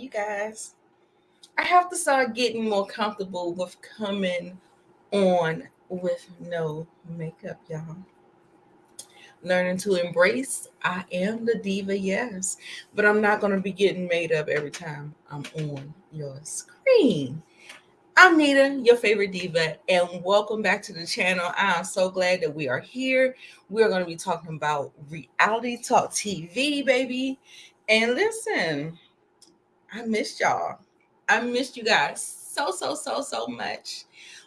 you guys, I have to start getting more comfortable with coming on with no makeup, y'all. Learning to embrace I am the diva, yes, but I'm not going to be getting made up every time I'm on your screen. I'm Nita, your favorite diva, and welcome back to the channel. I'm so glad that we are here. We're going to be talking about reality talk TV, baby. And listen, I missed y'all. I missed you guys so much.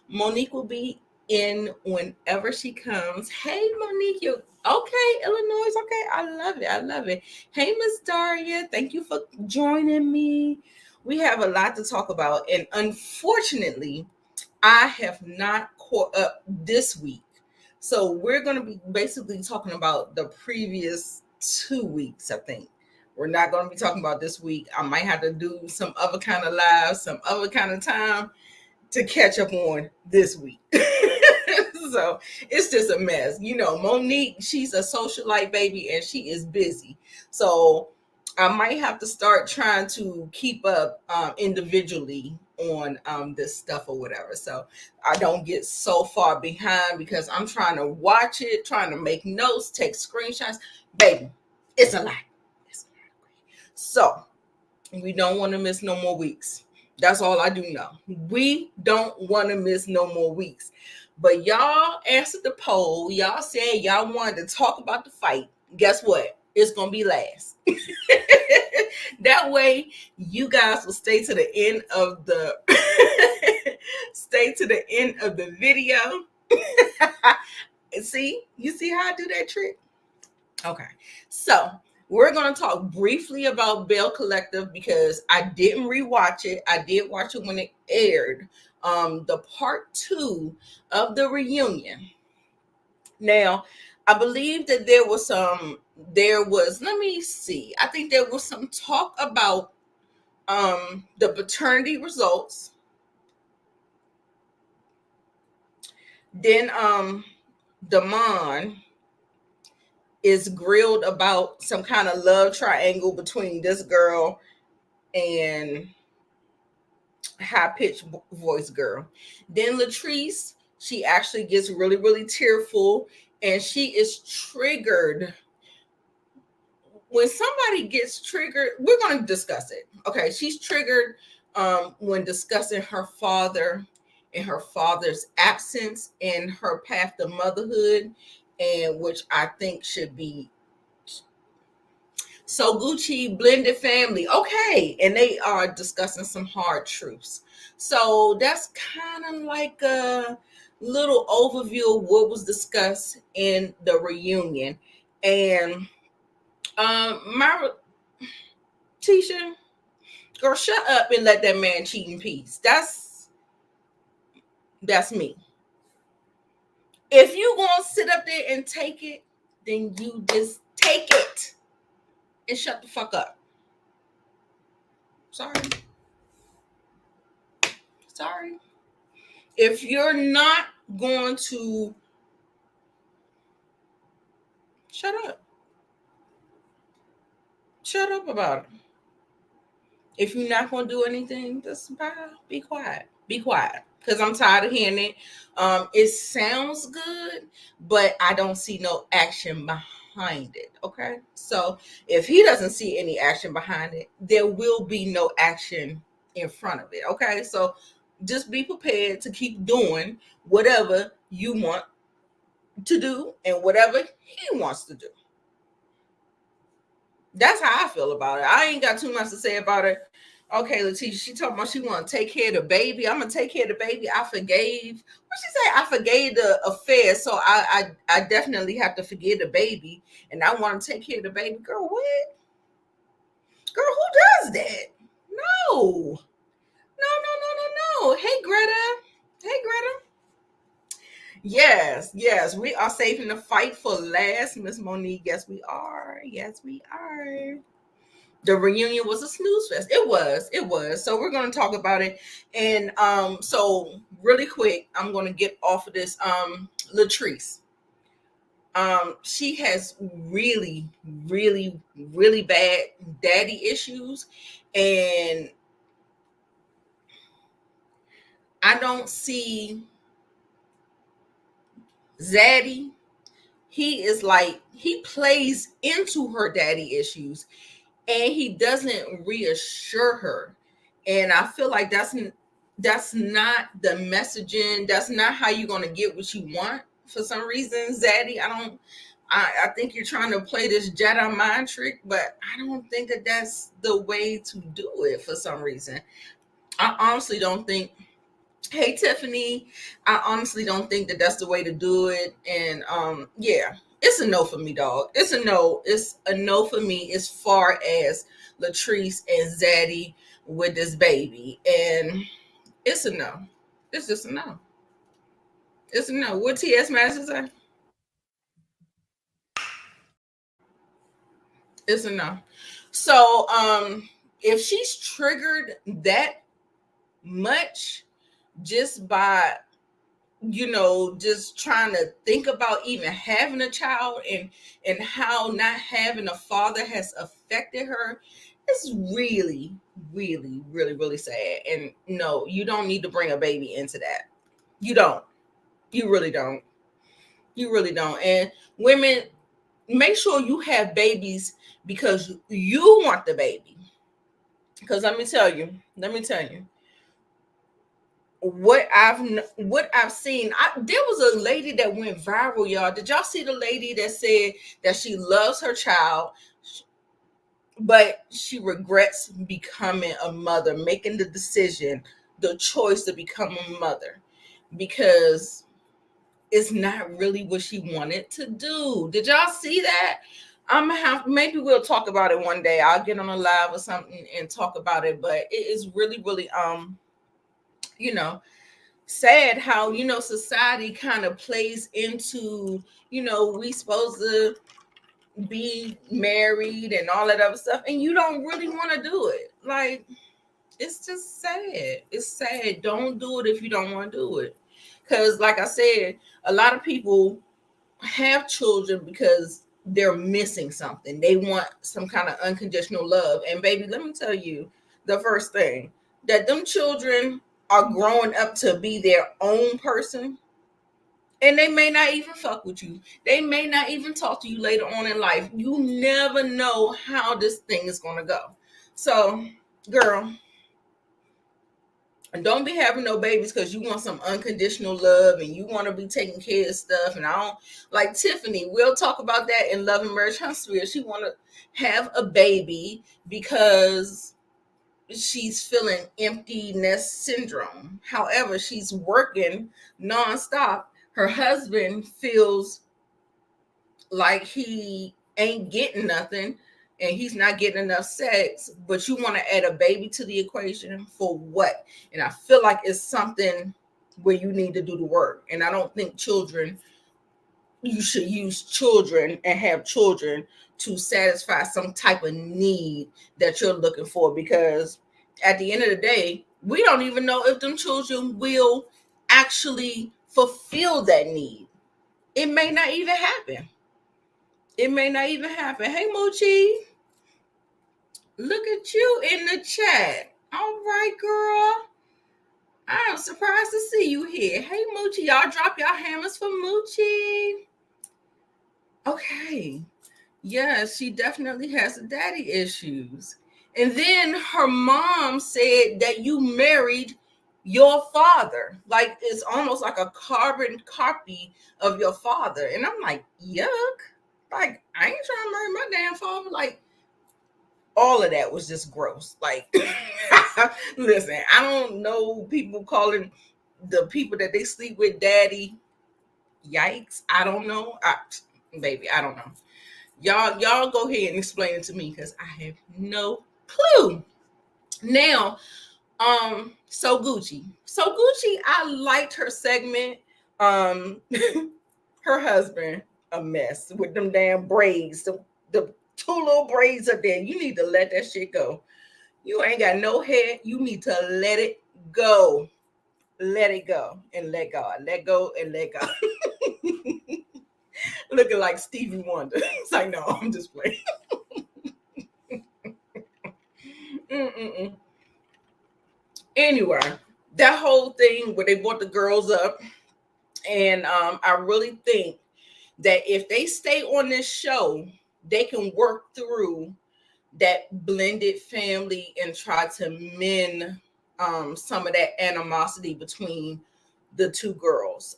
Monique will be in whenever she comes. Hey, Monique, you okay? Illinois, okay. I love it. I love it. Hey, Miss Daria, thank you for joining me. We have a lot to talk about, and unfortunately, I have not caught up this week. So we're going to be basically talking about the previous 2 weeks, I think. We're not going to be talking about this week. I might have to do some other kind of live, some other kind of time to catch up on this week. So it's just a mess. You know, Monique, she's a socialite baby and she is busy. So I might have to start trying to keep up individually on this stuff or whatever. So I don't get so far behind because I'm trying to watch it, trying to make notes, take screenshots. Baby, it's a lot. It's a lot. So we don't want to miss no more weeks. That's all I do know. We don't want to miss no more weeks. But y'all answered the poll. Y'all said y'all wanted to talk about the fight. Guess what? It's going to be last. That way, you guys will stay to the end of the video. See? You see how I do that trick? Okay. So, we're going to talk briefly about Belle Collective because I didn't rewatch it. I did watch it when it aired. The part 2 of the reunion. Now, I believe that let me see. I think there was some talk about the paternity results. Then Damon is grilled about some kind of love triangle between this girl and high-pitched voice girl. Then Latrice, she actually gets really tearful and she is triggered. When somebody gets triggered, we're going to discuss it. Okay, she's triggered when discussing her father and her father's absence and her path to motherhood, and which I think should be so Gucci blended family. Okay. And they are discussing some hard truths. So that's kind of like a little overview of what was discussed in the reunion. And my Tisha, girl, shut up and let that man cheat in peace. That's me. If you gonna sit up there and take it, then you just take it and shut the fuck up. Sorry. If you're not going to shut up about it. If you're not going to do anything, just be quiet. Because I'm tired of hearing it. It sounds good, but I don't see no action behind it. Okay. So if he doesn't see any action behind it, there will be no action in front of it. Okay. So just be prepared to keep doing whatever you want to do and whatever he wants to do. That's how I feel about it. I ain't got too much to say about it. Okay, Letitia, she talking about she want to take care of the baby. I'm gonna take care of the baby. I forgave. What she say? I forgave the affair, so I definitely have to forgive the baby, and I want to take care of the baby. Girl, what? Girl, who does that? No. Hey, Greta. Yes, we are saving the fight for last, Miss Monique. Yes, we are. The reunion was a snooze fest. It was. So we're going to talk about it. And so really quick, I'm going to get off of this. Latrice. She has really bad daddy issues. And I don't see Zaddy. He is like, he plays into her daddy issues and he doesn't reassure her. And I feel like that's not the messaging. That's not how you're going to get what you want. For some reason, Zaddy, I think you're trying to play this Jedi mind trick, but I don't think that that's the way to do it. For some reason, I honestly don't think. Hey Tiffany, I honestly don't think that that's the way to do it. And yeah, it's a no for me, dog. It's a no. It's a no for me as far as Latrice and Zaddy with this baby. And it's a no. It's just a no. It's a no. What TS Madison say? It's a no. So if she's triggered that much just by just trying to think about even having a child, and how not having a father has affected her, it's really, really, really, really sad. And no, you don't need to bring a baby into that. You don't. You really don't. You really don't. And women, make sure you have babies because you want the baby. Because let me tell you what I've seen. There was a lady that went viral, y'all. Did y'all see the lady that said that she loves her child, but she regrets becoming a mother, making the decision, the choice to become a mother, because it's not really what she wanted to do. Did y'all see that? I'm gonna have, maybe we'll talk about it one day. I'll get on a live or something and talk about it. But it is really, really you know sad how society kind of plays into, we supposed to be married and all that other stuff, and you don't really want to do it. Like, it's just sad. It's sad. Don't do it if you don't want to do it, because like I said, a lot of people have children because they're missing something. They want some kind of unconditional love. And baby, let me tell you, the first thing, that them children are growing up to be their own person, and they may not even fuck with you. They may not even talk to you later on in life. You never know how this thing is going to go. So, girl, and don't be having no babies because you want some unconditional love and you want to be taking care of stuff. And I don't like Tiffany. We'll talk about that in Love and Marriage Huntsville. She want to have a baby because she's feeling emptiness syndrome. However, she's working nonstop. Her husband feels like he ain't getting nothing and he's not getting enough sex, but you want to add a baby to the equation for what? And I feel like it's something where you need to do the work. And I don't think you should use children and have children to satisfy some type of need that you're looking for, because at the end of the day, we don't even know if them children will actually fulfill that need. It may not even happen. It may not even happen. Hey, Moochie, look at you in the chat. All right, girl. I am surprised to see you here. Hey, Moochie, y'all drop y'all hammers for Moochie. Okay. Yeah, she definitely has daddy issues. And then her mom said that you married your father. Like, it's almost like a carbon copy of your father. And I'm like, yuck. Like, I ain't trying to marry my damn father. Like, all of that was just gross. Like, listen, I don't know people calling the people that they sleep with daddy. Yikes. I don't know. Baby, I don't know. Y'all go ahead and explain it to me, because I have no clue. Now, so Gucci, I liked her segment. um Her husband, a mess with them damn braids, the two little braids up there. You need to let that shit go. You ain't got no head. You need to let it go. Let it go and let God. Let go and let God. Looking like Stevie Wonder. It's like, no, I'm just playing. Mm-mm-mm. Anyway, that whole thing where they brought the girls up, and I really think that if they stay on this show, they can work through that blended family and try to mend some of that animosity between the two girls.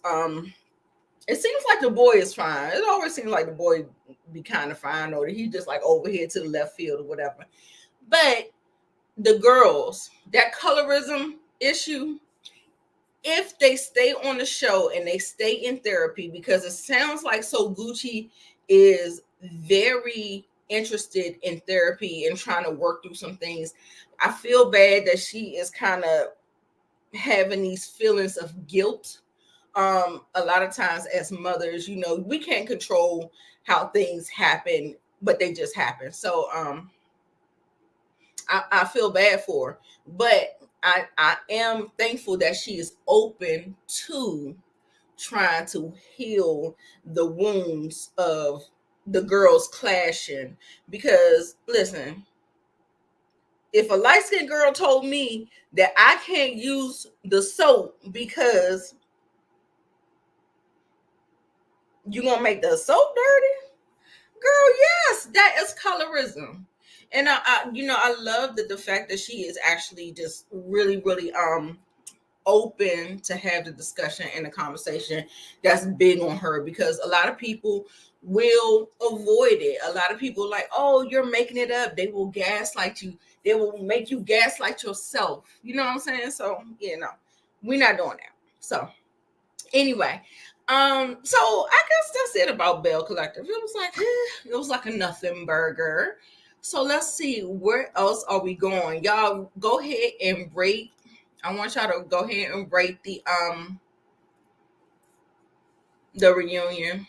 It seems like the boy is fine. It always seems like the boy be kind of fine, or he just like over here to the left field or whatever. But the girls, that colorism issue, if they stay on the show and they stay in therapy, because it sounds like So Gucci is very interested in therapy and trying to work through some things. I feel bad that she is kind of having these feelings of guilt. A lot of times as mothers, you know, we can't control how things happen, but they just happen. So I feel bad for her, but I am thankful that she is open to trying to heal the wounds of the girls clashing. Because listen, if a light-skinned girl told me that I can't use the soap because you're gonna make the soap dirty, girl, yes, that is colorism. And I love that the fact that she is actually just really open to have the discussion and the conversation. That's big on her, because a lot of people will avoid it. A lot of people like, oh, you're making it up. They will gaslight you. They will make you gaslight yourself. You know what I'm saying? So, we're not doing that. So anyway, so I guess that's it about Belle Collective. It was like a nothing burger. So let's see, where else are we going? Y'all go ahead and rate. I want y'all to go ahead and rate the reunion.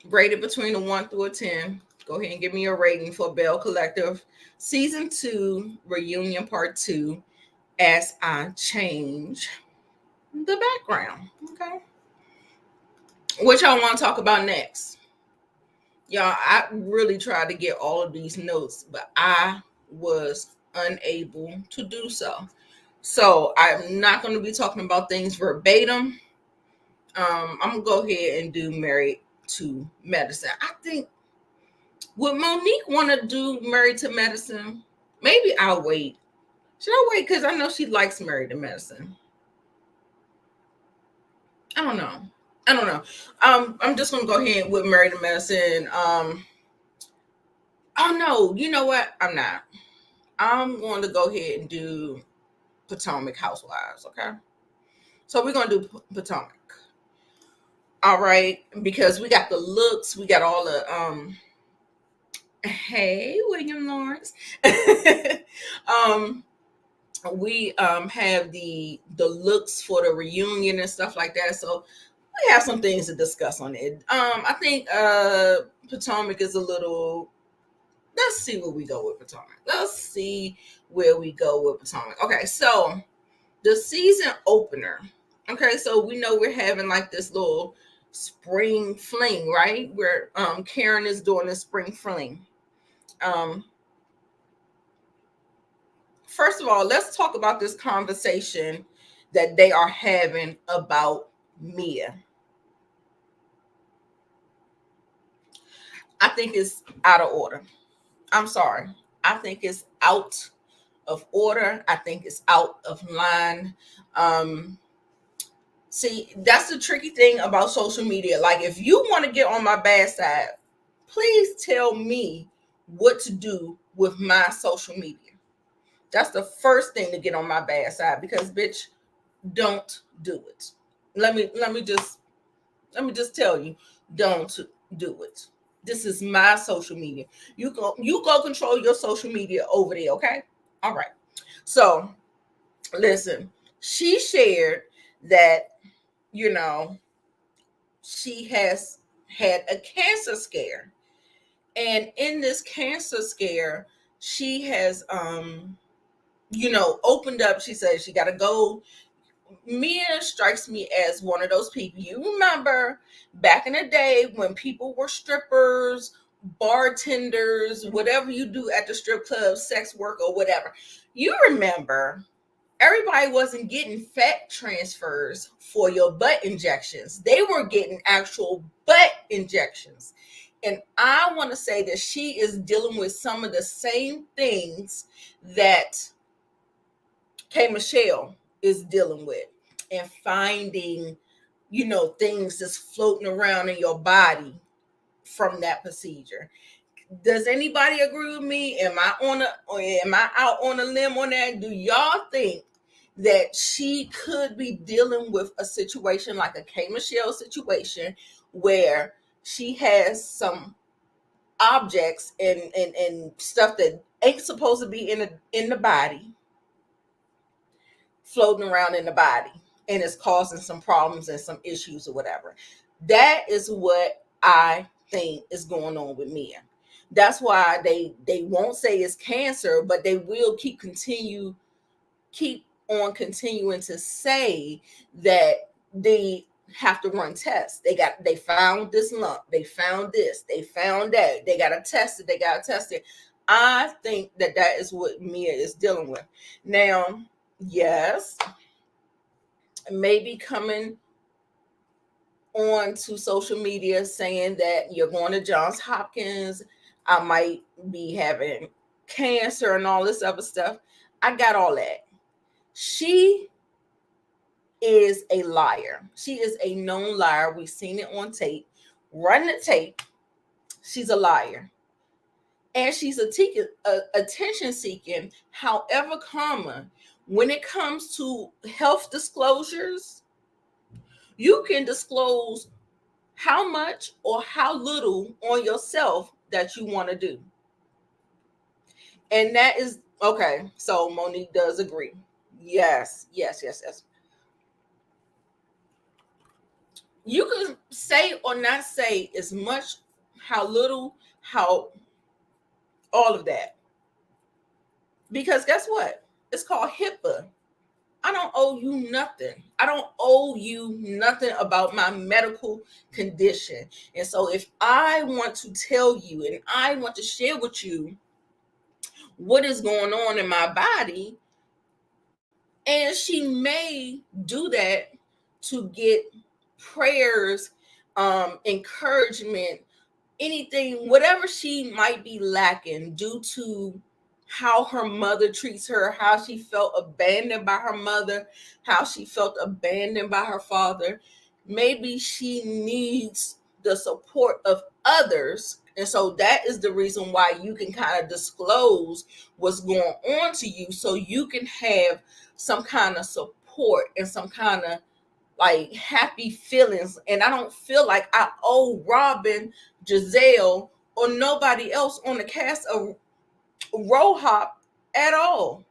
Rate it between a 1 through a 10. Go ahead and give me a rating for Belle Collective Season 2 Reunion Part 2 as I change the background. Okay. What y'all want to talk about next? Y'all, I really tried to get all of these notes, but I was unable to do so. So I'm not going to be talking about things verbatim. I'm going to go ahead and do Married to Medicine. I think, would Monique want to do Married to Medicine? Maybe I'll wait. Should I wait? Because I know she likes Married to Medicine. I don't know. I'm just gonna go ahead with Married to Medicine. Oh no, you know what? I'm not. I'm going to go ahead and do Potomac Housewives. Okay, so we're gonna do Potomac. All right, because we got the looks, we got all the Hey, William Lawrence. um, we have the looks for the reunion and stuff like that. So we have some things to discuss on it. I think Potomac is a little. Let's see where we go with Potomac. Okay, so the season opener. Okay, so we know we're having like this little spring fling, right? Where Karen is doing a spring fling. First of all, let's talk about this conversation that they are having about Mia. I think it's out of order. I'm sorry. I think it's out of order. I think it's out of line. See, that's the tricky thing about social media. Like, if you want to get on my bad side, please tell me what to do with my social media. That's the first thing to get on my bad side, because bitch, don't do it. Let me just tell you, don't do it. This is my social media. You go control your social media over there, okay? All right. So, listen, she shared that, she has had a cancer scare. And in this cancer scare, she has opened up. She said she got to go. Mia strikes me as one of those people. You remember back in the day when people were strippers, bartenders, whatever you do at the strip club, sex work or whatever. You remember everybody wasn't getting fat transfers for your butt injections. They were getting actual butt injections. And I want to say that she is dealing with some of the same things that K. Michelle is dealing with, and finding, things that's floating around in your body from that procedure. Does anybody agree with me? Am I out on a limb on that? Do y'all think that she could be dealing with a situation like a K. Michelle situation where she has some objects and stuff that ain't supposed to be in the body floating around in the body, and it's causing some problems and some issues or whatever? That is what I think is going on with Mia. That's why they won't say it's cancer, but they will keep on continuing to say that they have to run tests. They found this lump, they found this, they found that, they gotta test it. I think that is what Mia is dealing with now. Yes, maybe coming on to social media saying that you're going to Johns Hopkins, I might be having cancer and all this other stuff. I got all that. She is a liar. She is a known liar. We've seen it on tape. Run the tape. She's a liar. And she's attention seeking. However, when it comes to health disclosures, you can disclose how much or how little on yourself that you want to do. And that is okay. So Monique does agree. Yes. You can say or not say as much, how little, how all of that. Because guess what? It's called HIPAA. I don't owe you nothing. I don't owe you nothing about my medical condition. And so if I want to tell you and I want to share with you what is going on in my body, and she may do that to get prayers, encouragement, anything, whatever she might be lacking due to how her mother treats her, how she felt abandoned by her mother, how she felt abandoned by her father. Maybe she needs the support of others. And so that is the reason why you can kind of disclose what's going on to you, so you can have some kind of support and some kind of like happy feelings. And I don't feel like I owe Robin, Giselle, or nobody else on the cast of RHOP at all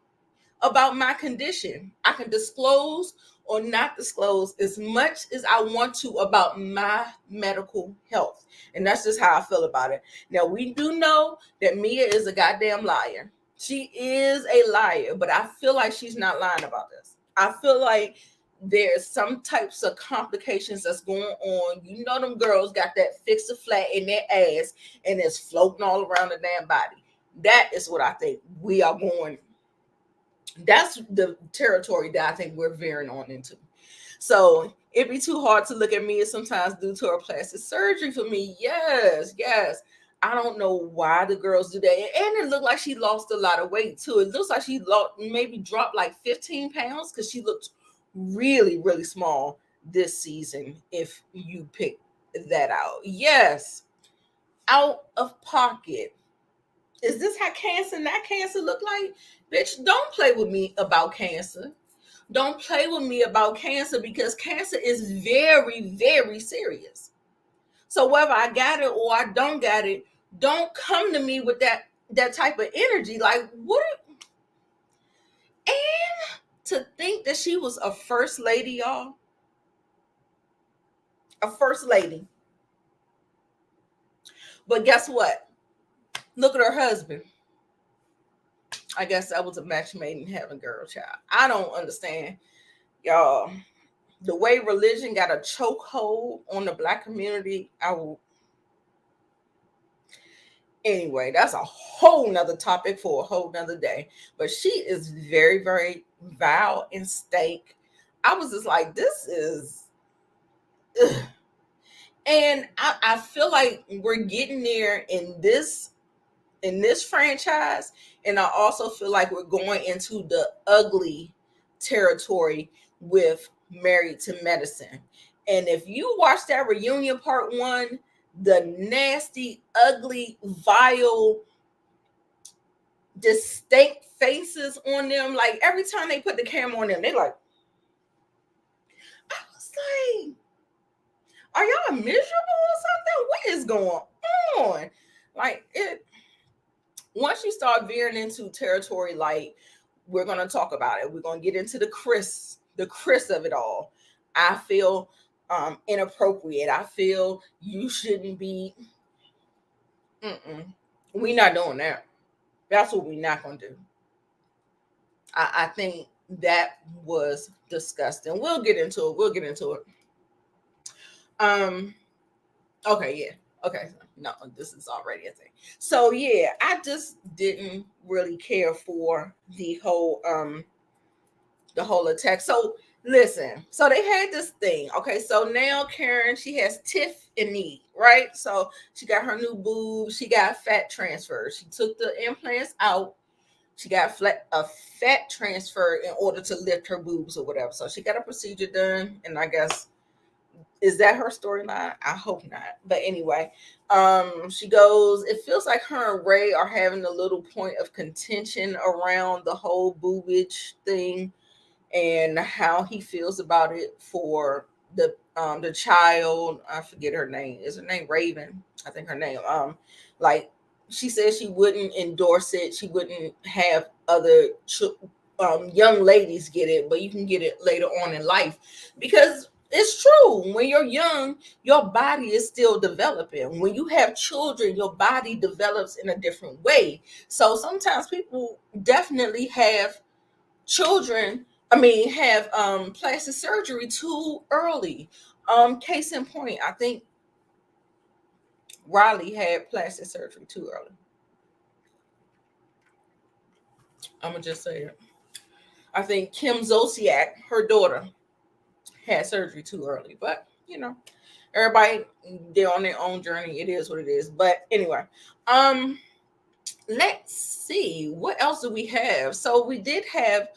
about my condition. I can disclose or not disclose as much as I want to about my medical health. And that's just how I feel about it. Now, we do know that Mia is a goddamn liar. She is a liar, but I feel like she's not lying about this. I feel like there's some types of complications that's going on. You know, them girls got that fix a flat in their ass and it's floating all around the damn body. That is what I think we are going. That's the territory that I think we're veering on into. So it'd be too hard to look at me sometimes due to her plastic surgery for me. Yes. I don't know why the girls do that. And it looked like she lost a lot of weight too. It looks like she maybe dropped like 15 pounds because she looked really, really small this season, if you pick that out. Yes. Out of pocket. Is this how cancer, not cancer, look like? Bitch, don't play with me about cancer. Don't play with me about cancer, because cancer is very, very serious. So whether I got it or I don't got it, don't come to me with that type of energy. Like, what? And to think that she was a first lady, y'all. A first lady. But guess what? Look at her husband. I guess that was a match made in heaven, girl, child. I don't understand, y'all. The way religion got a chokehold on the Black community, Anyway, that's a whole nother topic for a whole nother day. But she is very, very vile and stank. I was just like, this is ugh. And I feel like we're getting there in this franchise, and I also feel like we're going into the ugly territory with Married to Medicine. And if you watch that reunion part one, the nasty, ugly, vile, distinct faces on them, like every time they put the camera on them, they like, I was like, are y'all miserable or something? What is going on? Like it, once you start veering into territory, like we're gonna talk about it. We're gonna get into the Chris of it all. I feel inappropriate. I feel you shouldn't be. We're not doing that. That's what we're not gonna do. I think that was disgusting. We'll get into it. Okay, yeah. Okay. No, this is already a thing. So yeah, I just didn't really care for the whole attack. So listen, so they had this thing. Okay, so now Karen, she has Tiffany, right? So she got her new boobs, she got fat transfer. She took the implants out. She got a fat transfer in order to lift her boobs or whatever. So she got a procedure done, and I guess, is that her storyline? I hope not. But anyway, she goes, it feels like her and Ray are having a little point of contention around the whole boobage thing and how he feels about it for the child. I forget her name. Is her name Raven? I think her name. Like she says she wouldn't endorse it. She wouldn't have other young ladies get it, but you can get it later on in life, because it's true. When you're young, your body is still developing. When you have children, your body develops in a different way. So sometimes people definitely have children, have plastic surgery too early. Case in point, I think Riley had plastic surgery too early. I'm gonna just say it. I think Kim Zolciak, her daughter, had surgery too early. But everybody, they're on their own journey. It is what it is. But anyway, let's see, what else do we have? So we did have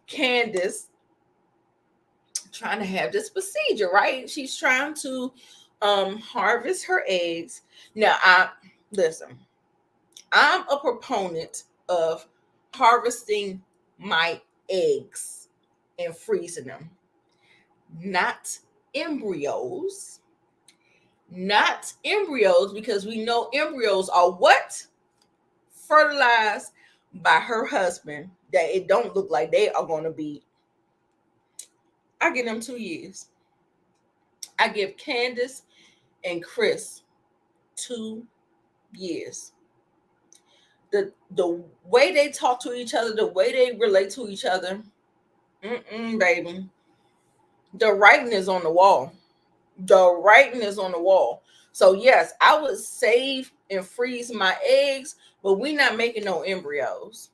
Candace trying to have this procedure, right? She's trying to harvest her eggs. Now, I'm a proponent of harvesting my eggs and freezing them, not embryos. Not embryos, because we know embryos are what? Fertilized by her husband, that it don't look like they are going to be. I give them 2 years. I give Candace and Chris 2 years. The way they talk to each other, the way they relate to each other, baby, the writing is on the wall. The writing is on the wall. So yes, I would save and freeze my eggs, but we're not making no embryos.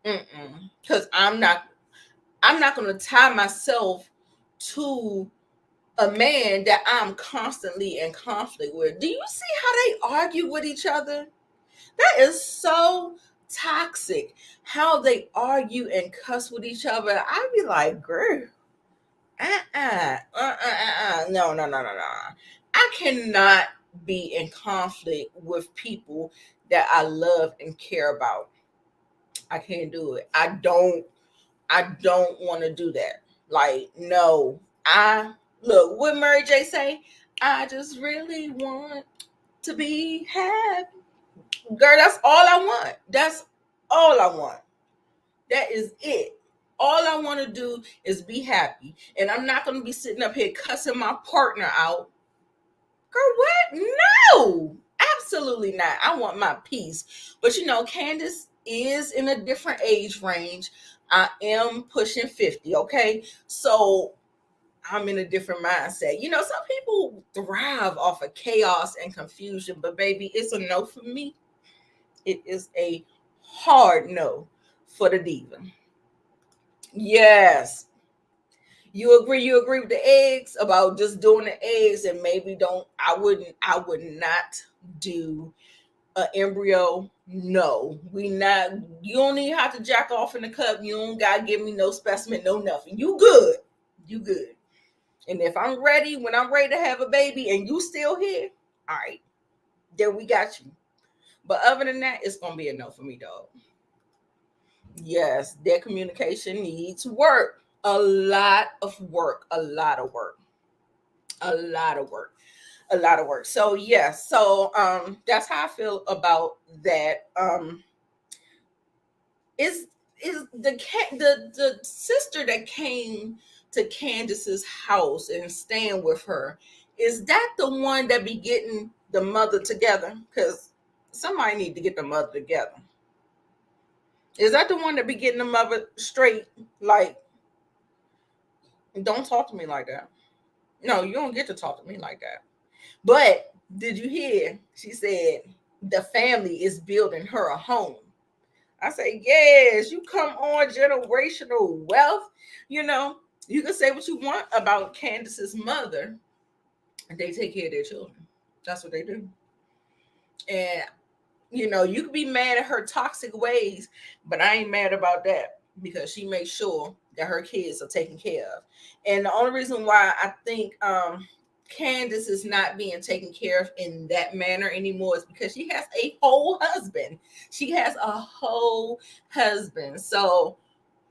Because I'm not going to tie myself to a man that I'm constantly in conflict with. Do you see how they argue with each other? That is so toxic. How they argue and cuss with each other. I'd be like, girl, no. I cannot be in conflict with people that I love and care about. I can't do it. I don't want to do that. Like, no. What Mary J say? I just really want to be happy. Girl, that's all I want. That's all I want. That is it. All I want to do is be happy. And I'm not going to be sitting up here cussing my partner out. Girl, what? No, absolutely not. I want my peace. But Candace is in a different age range. I am pushing 50, okay? So I'm in a different mindset. You know, some people thrive off of chaos and confusion, but baby, it's a no for me. It is a hard no for the diva. Yes. You agree with the eggs about just doing the eggs and maybe don't I would not do an embryo. No, we not. You don't even have to jack off in the cup. You don't gotta give me no specimen, no nothing. You good. You good. And if I'm ready, when I'm ready to have a baby and you still here, all right, then we got you. But other than that, it's gonna be a no for me, dog. Yes, their communication needs work. A lot of work. A lot of work. A lot of work. A lot of work. So yes, so that's how I feel about that. Is the sister that came to Candace's house and staying with her, is that the one that be getting the mother together? Because somebody need to get the mother together. Is that the one that be getting the mother straight? Like, don't talk to me like that. No, you don't get to talk to me like that. But did you hear? She said the family is building her a home. I say, yes, you come on generational wealth. You know, you can say what you want about Candace's mother, and they take care of their children. That's what they do. And, you know, you could be mad at her toxic ways, but I ain't mad about that because she makes sure that her kids are taken care of. And the only reason why I think Candace is not being taken care of in that manner anymore is because she has a whole husband. She has a whole husband. So,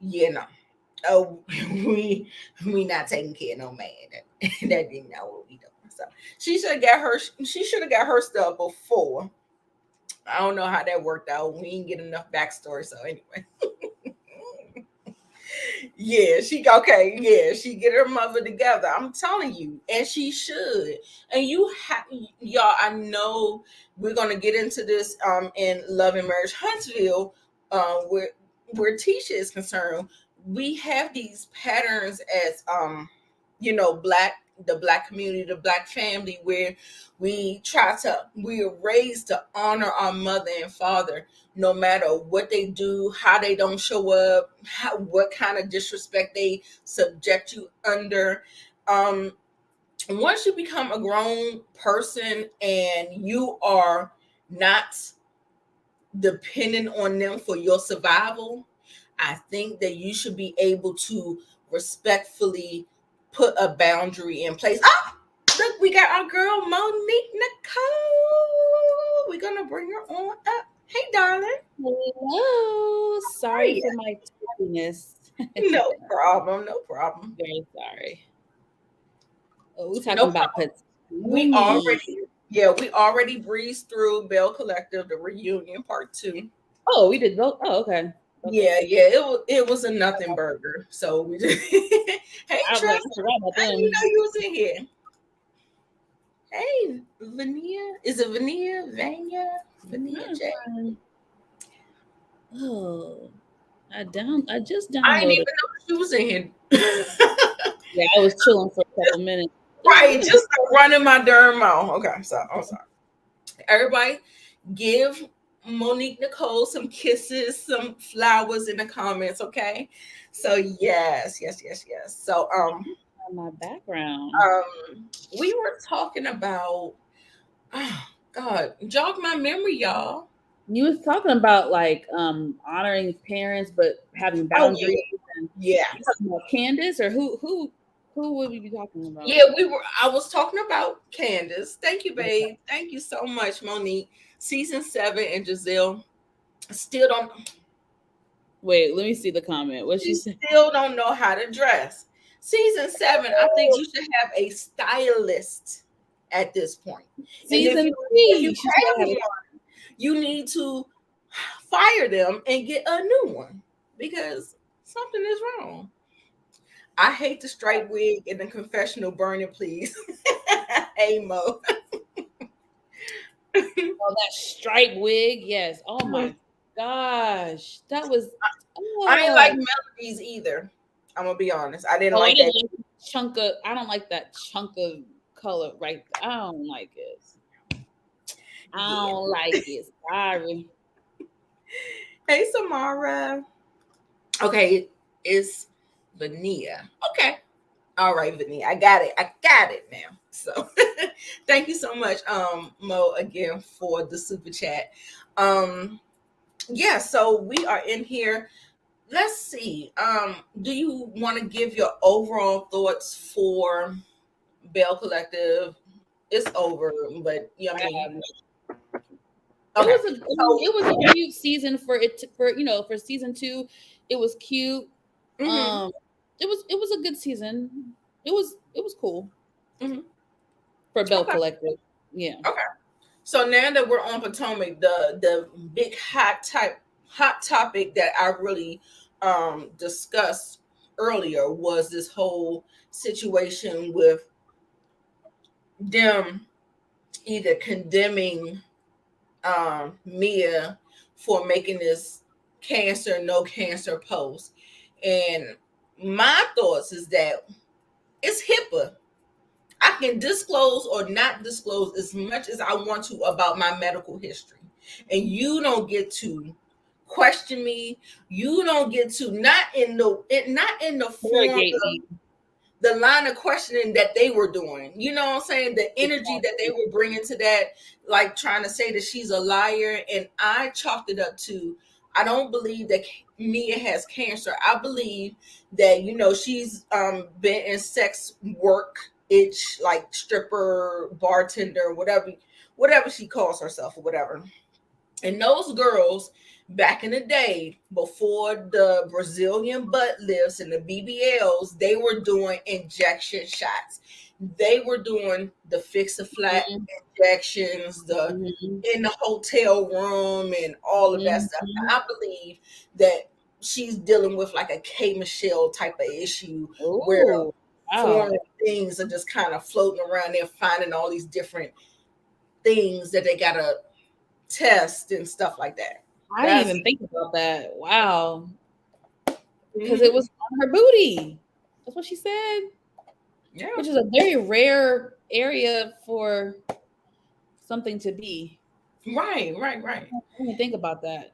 you know, oh, we not taking care of no man that didn't know what we doing. So she should have got her stuff before. I don't know how that worked out. We didn't get enough backstory. So anyway. Yeah, she get her mother together. I'm telling you, and she should. And you have y'all, I know we're gonna get into this in Love and Marriage Huntsville, where Tisha is concerned. We have these patterns as you know, the black community, the black family, where we are raised to honor our mother and father no matter what they do, how they don't show up, what kind of disrespect they subject you under. Um, Once you become a grown person and you are not dependent on them for your survival, I think that you should be able to respectfully put a boundary in place. Oh, look, we got our girl Monique Nicole. We're gonna bring her on up. Hey, darling. Hello. Sorry for my tardiness. No problem. No problem. Very sorry. Oh, we're talking No about problem. Patoonie. We already breezed through Belle Collective, the reunion part 2. Oh, we did both. Oh, okay. Yeah, it was a nothing burger. So we just hey I was like, Trust, I forgot about I didn't them. know you was in here. Hey, Vania. Is it Vania? Vania J. Oh, I just I didn't even downloaded. know she was in here. Yeah, I was chilling for a couple minutes. Right, just running my darn mouth. Okay, so I'm sorry. Everybody give Monique Nicole some kisses, some flowers in the comments, okay? So yes. So My background. we were talking about oh God, jog my memory, y'all. You was talking about like honoring parents but having Oh boundaries, and yeah. you talking about Candace, or who would we be talking about? Yeah, I was talking about Candace. Thank you, babe. Thank you so much, Monique. Season 7 and Giselle still don't Wait, let me see the comment. What she said? still don't know how to dress. Season 7, I think you should have a stylist at this point. And Season if you 3. She have said, one, you need to fire them and get a new one because something is wrong. I hate the straight wig in the confessional burning, please. Hey Mo. "Oh, that stripe wig, yes. Oh my gosh, that was. I ain't like Oh, melodies either. I'm gonna be honest. I didn't oh, I like didn't that. like chunk of. I don't like that chunk of color right. I don't like it. I Yeah. don't like it. Sorry. Hey, Samara. Okay, it's Vania. Okay. All right, Vania. I got it. I got it now. So thank you so much, Mo, again for the super chat. Yeah, so we are in here. Let's see. Do you want to give your overall thoughts for Belle Collective? It's over, but you know what I mean? It Okay. was a So it was a cute season for it for season 2. It was cute. mhm, It was a good season. It was cool mhm. for Bell Okay. Collective. Yeah. Okay. So now that we're on Potomac, the big hot topic that I really discussed earlier was this whole situation with them either condemning Mia for making this cancer no cancer post, and my thoughts is that it's HIPAA. I can disclose or not disclose as much as I want to about my medical history. And you don't get to question me. You don't get to not in the form Interrogate of me. the line of questioning that they were doing. You know what I'm saying? The energy that they Exactly. were bringing to that, like trying to say that she's a liar. And I chalked it up to, I don't believe that Mia has cancer. I believe that, she's been in sex work, itch, like stripper, bartender, whatever she calls herself or whatever. And those girls back in the day, before the Brazilian butt lifts and the BBLs, they were doing injection shots. They were doing the fix a flat Mhm, injections, the mhm, in the hotel room and all of that stuff. mhm. I believe that she's dealing with like a K Michelle type of issue where Oh, wow. foreign things are just kind of floating around there, finding all these different things that they gotta test and stuff like that. I didn't That's even think about that. Wow. Because it mhm, was on her booty. That's what she said, yeah, which is a very rare area for something to be. right. I didn't think about that.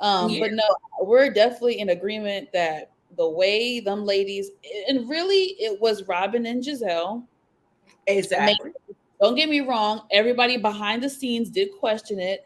Yeah, But no, we're definitely in agreement that the way them ladies, and really it was Robin and Giselle. And they, exactly. don't get me wrong, everybody behind the scenes did question it,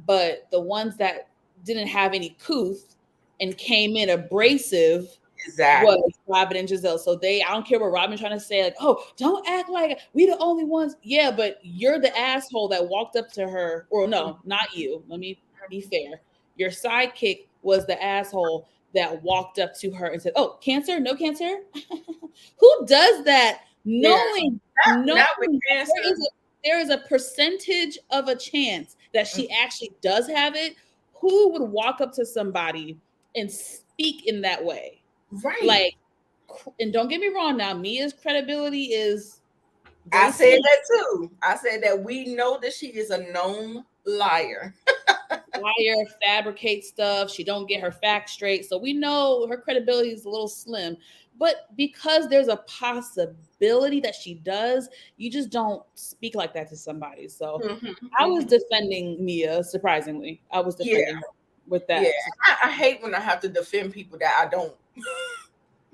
but the ones that didn't have any couth and came in abrasive was Exactly. Robin and Giselle. So I don't care what Robin's trying to say, like, oh, don't act like we the only ones. Yeah, but you're the asshole that walked up to her, or no, not you. Let me be fair. Your sidekick was the asshole that walked up to her and said, "Oh, cancer? No cancer?" Who does that? Yeah, Knowing not with there is cancer. a percentage of a chance that she actually does have it. Who would walk up to somebody and speak in that way? Right. Like, and don't get me wrong now, Mia's credibility is I very said slim. that too. I said that we know that she is a known liar. Liar, fabricate stuff. She don't get her facts straight. So we know her credibility is a little slim. But because there's a possibility that she does, you just don't speak like that to somebody. So Mhm, I was mhm. defending Mia, surprisingly. I was Yeah, defending her with yeah. that. I hate when I have to defend people that I don't.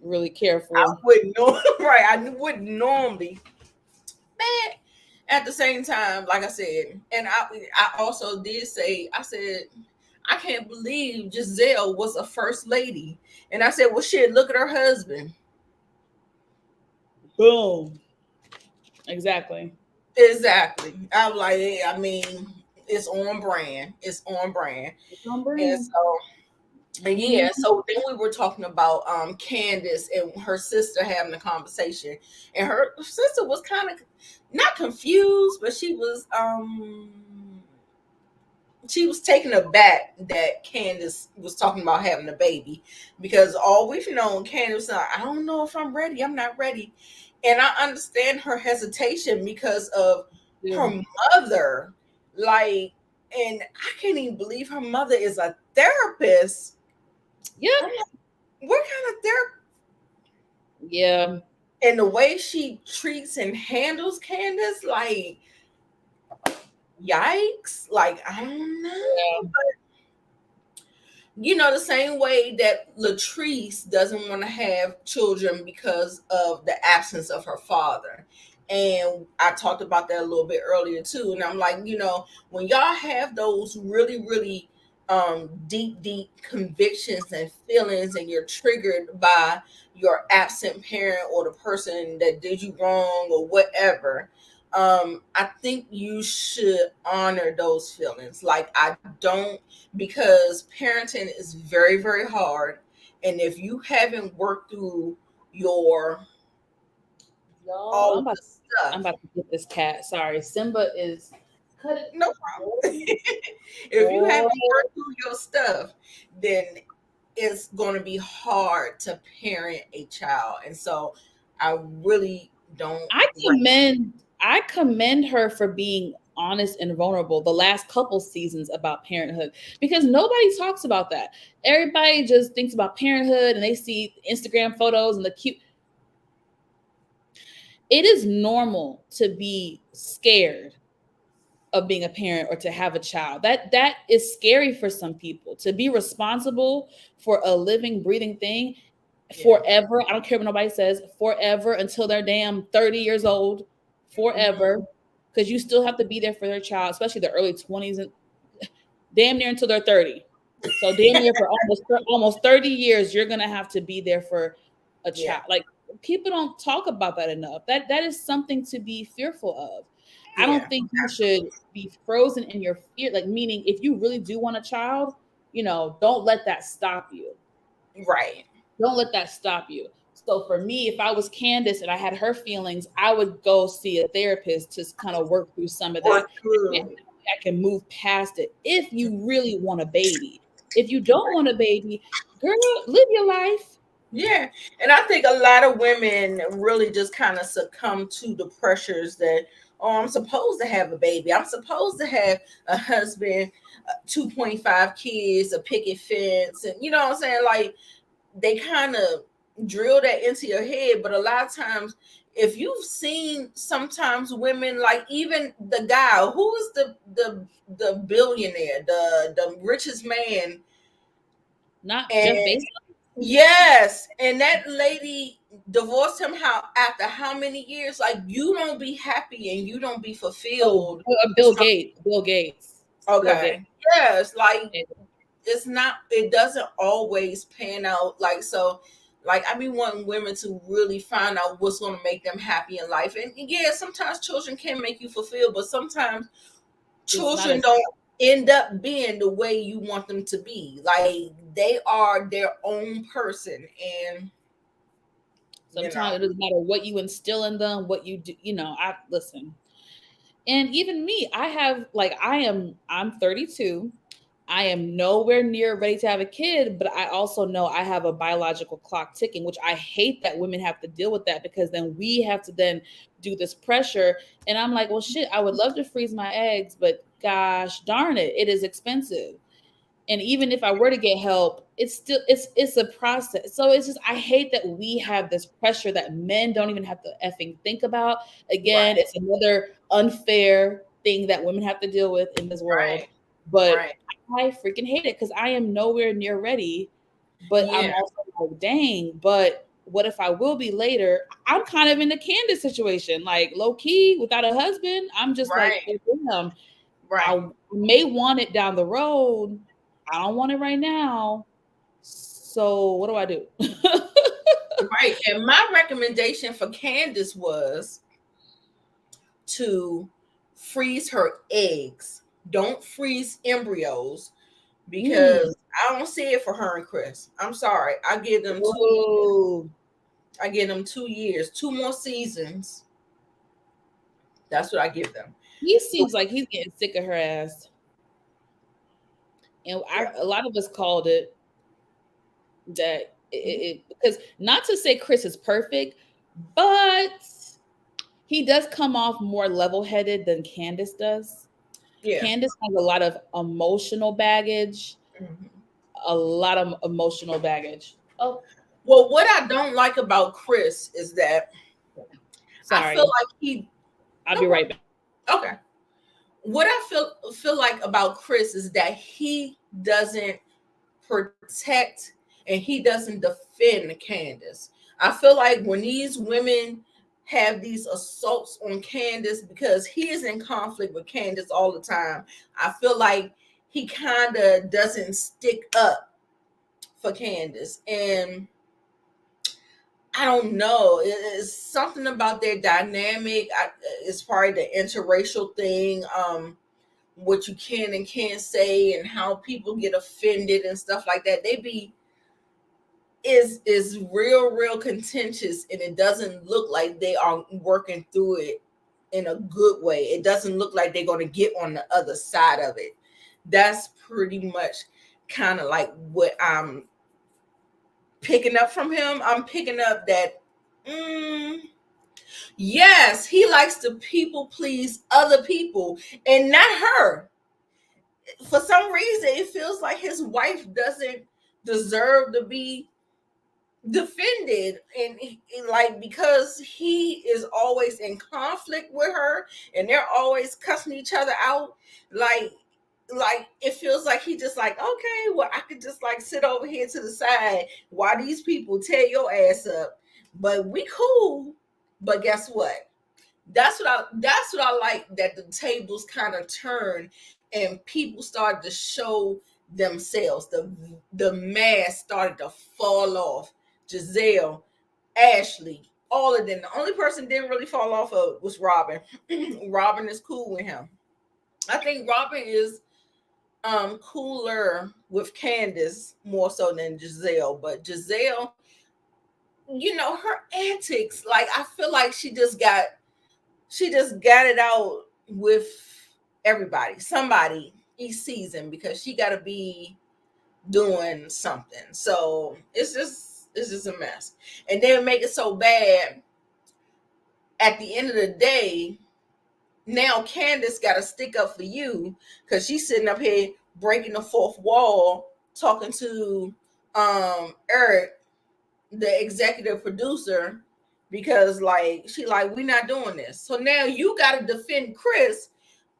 Really care I for. wouldn't know. Right. I wouldn't normally. Man, at the same time, like I said, and I also did say, I said, I can't believe Giselle was a first lady. And I said, well, shit, look at her husband. Boom. Exactly. Exactly. I'm like, I mean, it's on brand. It's on brand. It's on And brand. so, and yeah, Mhm. so then we were talking about Candace and her sister having a conversation. And her sister was kind of not confused, but she was taken aback that Candace was talking about having a baby because all we've known, Candace, I don't know if I'm ready. I'm not ready. And I understand her hesitation because of Yeah. her mother. Like, and I can't even believe her mother is a therapist. Yep. I'm like, what kind of therapist? Yeah. And the way she treats and handles Candace, like, yikes. Like, I don't know. You know, the same way that Latrice doesn't want to have children because of the absence of her father. And I talked about that a little bit earlier too. And I'm like, you know, when y'all have those really, really deep convictions and feelings, and you're triggered by your absent parent or the person that did you wrong or whatever, I think you should honor those feelings. Like, I don't, because parenting is very, very hard. And if you haven't worked through your Y'all, all I'm of about, the I'm stuff, about to get this cat. Sorry, Simba is cut it. no problem. If you haven't worked through your stuff, then it's going to be hard to parent a child. And so I really don't I commend her for being honest and vulnerable the last couple seasons about parenthood, because nobody talks about that. Everybody just thinks about parenthood and they see Instagram photos and the cute. It is normal to be scared of being a parent or to have a child. That is scary for some people, to be responsible for a living, breathing thing forever. I don't care what nobody says, forever, until they're damn 30 years old, forever. Because you still have to be there for their child, especially the early 20s and damn near until they're 30. So damn near for almost 30 years, you're gonna have to be there for a child. Like, people don't talk about that enough. That is something to be fearful of. I don't think you should be frozen in your fear. Like, meaning, if you really do want a child, don't let that stop you. Right. Don't let that stop you. So for me, if I was Candace and I had her feelings, I would go see a therapist to kind of work through some of that. I can move past it. If you really want a baby, if you don't want a baby, girl, live your life. Yeah. And I think a lot of women really just kind of succumb to the pressures that, oh, I'm supposed to have a baby. I'm supposed to have a husband, 2.5 kids, a picket fence. And you know what I'm saying? Like, they kind of drill that into your head. But a lot of times, if you've seen sometimes women, like even the guy who is the billionaire, the richest man, not Jeff Bezos. Yes, and that lady divorced him after how many years? Like, you don't be happy and you don't be fulfilled. Bill Gates. Okay. Yes, like, it's not, it doesn't always pan out like so. Like, I be wanting women to really find out what's going to make them happy in life. And yeah, sometimes children can make you fulfilled, but sometimes children don't end up being the way you want them to be. Like, they are their own person. And sometimes it doesn't matter what you instill in them, what you do. I listen. And even me, I'm 32. I am nowhere near ready to have a kid, but I also know I have a biological clock ticking, which I hate that women have to deal with that, because then we have to then do this pressure. And I'm like, well, shit, I would love to freeze my eggs, but gosh darn it, it is expensive. And even if I were to get help, it's a process. So it's just, I hate that we have this pressure that men don't even have to effing think about. Again, It's another unfair thing that women have to deal with in this world. But I freaking hate it, because I am nowhere near ready. But I'm also like, dang, but what if I will be later? I'm kind of in the Candace situation, like low key without a husband. I'm just like, damn, I may want it down the road. I don't want it right now. So what do I do? Right. And my recommendation for Candace was to freeze her eggs. Don't freeze embryos, because I don't see it for her and Chris. I'm sorry. I give them 2 years. I give them 2 years, 2 more seasons. That's what I give them. He seems like he's getting sick of her ass. And a lot of us called it that because, not to say Chris is perfect, but he does come off more level-headed than Candace does. Candace has a lot of emotional baggage. A lot of emotional baggage. Oh, well, what I don't like about Chris is that Sorry. I'll be right back. Okay. What I feel like about Chris is that he doesn't protect and he doesn't defend Candace. I feel like when these women have these assaults on Candace because he is in conflict with Candace all the time, I feel like he kind of doesn't stick up for Candace. And I don't know. It's something about their dynamic. It's probably the interracial thing. What you can and can't say and how people get offended and stuff like that. They be is real contentious, and it doesn't look like they are working through it in a good way. It doesn't look like they're going to get on the other side of it. That's pretty much kind of like what I'm picking up from him. I'm picking up that yes, he likes to people please other people and not her. For some reason, it feels like his wife doesn't deserve to be defended, and like because he is always in conflict with her and they're always cussing each other out, like it feels like he just like, okay, well, I could just like sit over here to the side while these people tear your ass up, but we cool. But guess what? That's what I like, that the tables kind of turn and people started to show themselves. The mask started to fall off. Giselle, Ashley, all of them. The only person didn't really fall off of was Robin. Robin is cool with him. I think Robin is cooler with Candace more so than Giselle, but Giselle, her antics, like I feel like she just got it out with somebody each season, because she got to be doing something. So it's just a mess, and they make it so bad. At the end of the day, now Candace got to stick up for you because she's sitting up here breaking the fourth wall, talking to Eric, the executive producer, because like we're not doing this. So now you got to defend Chris,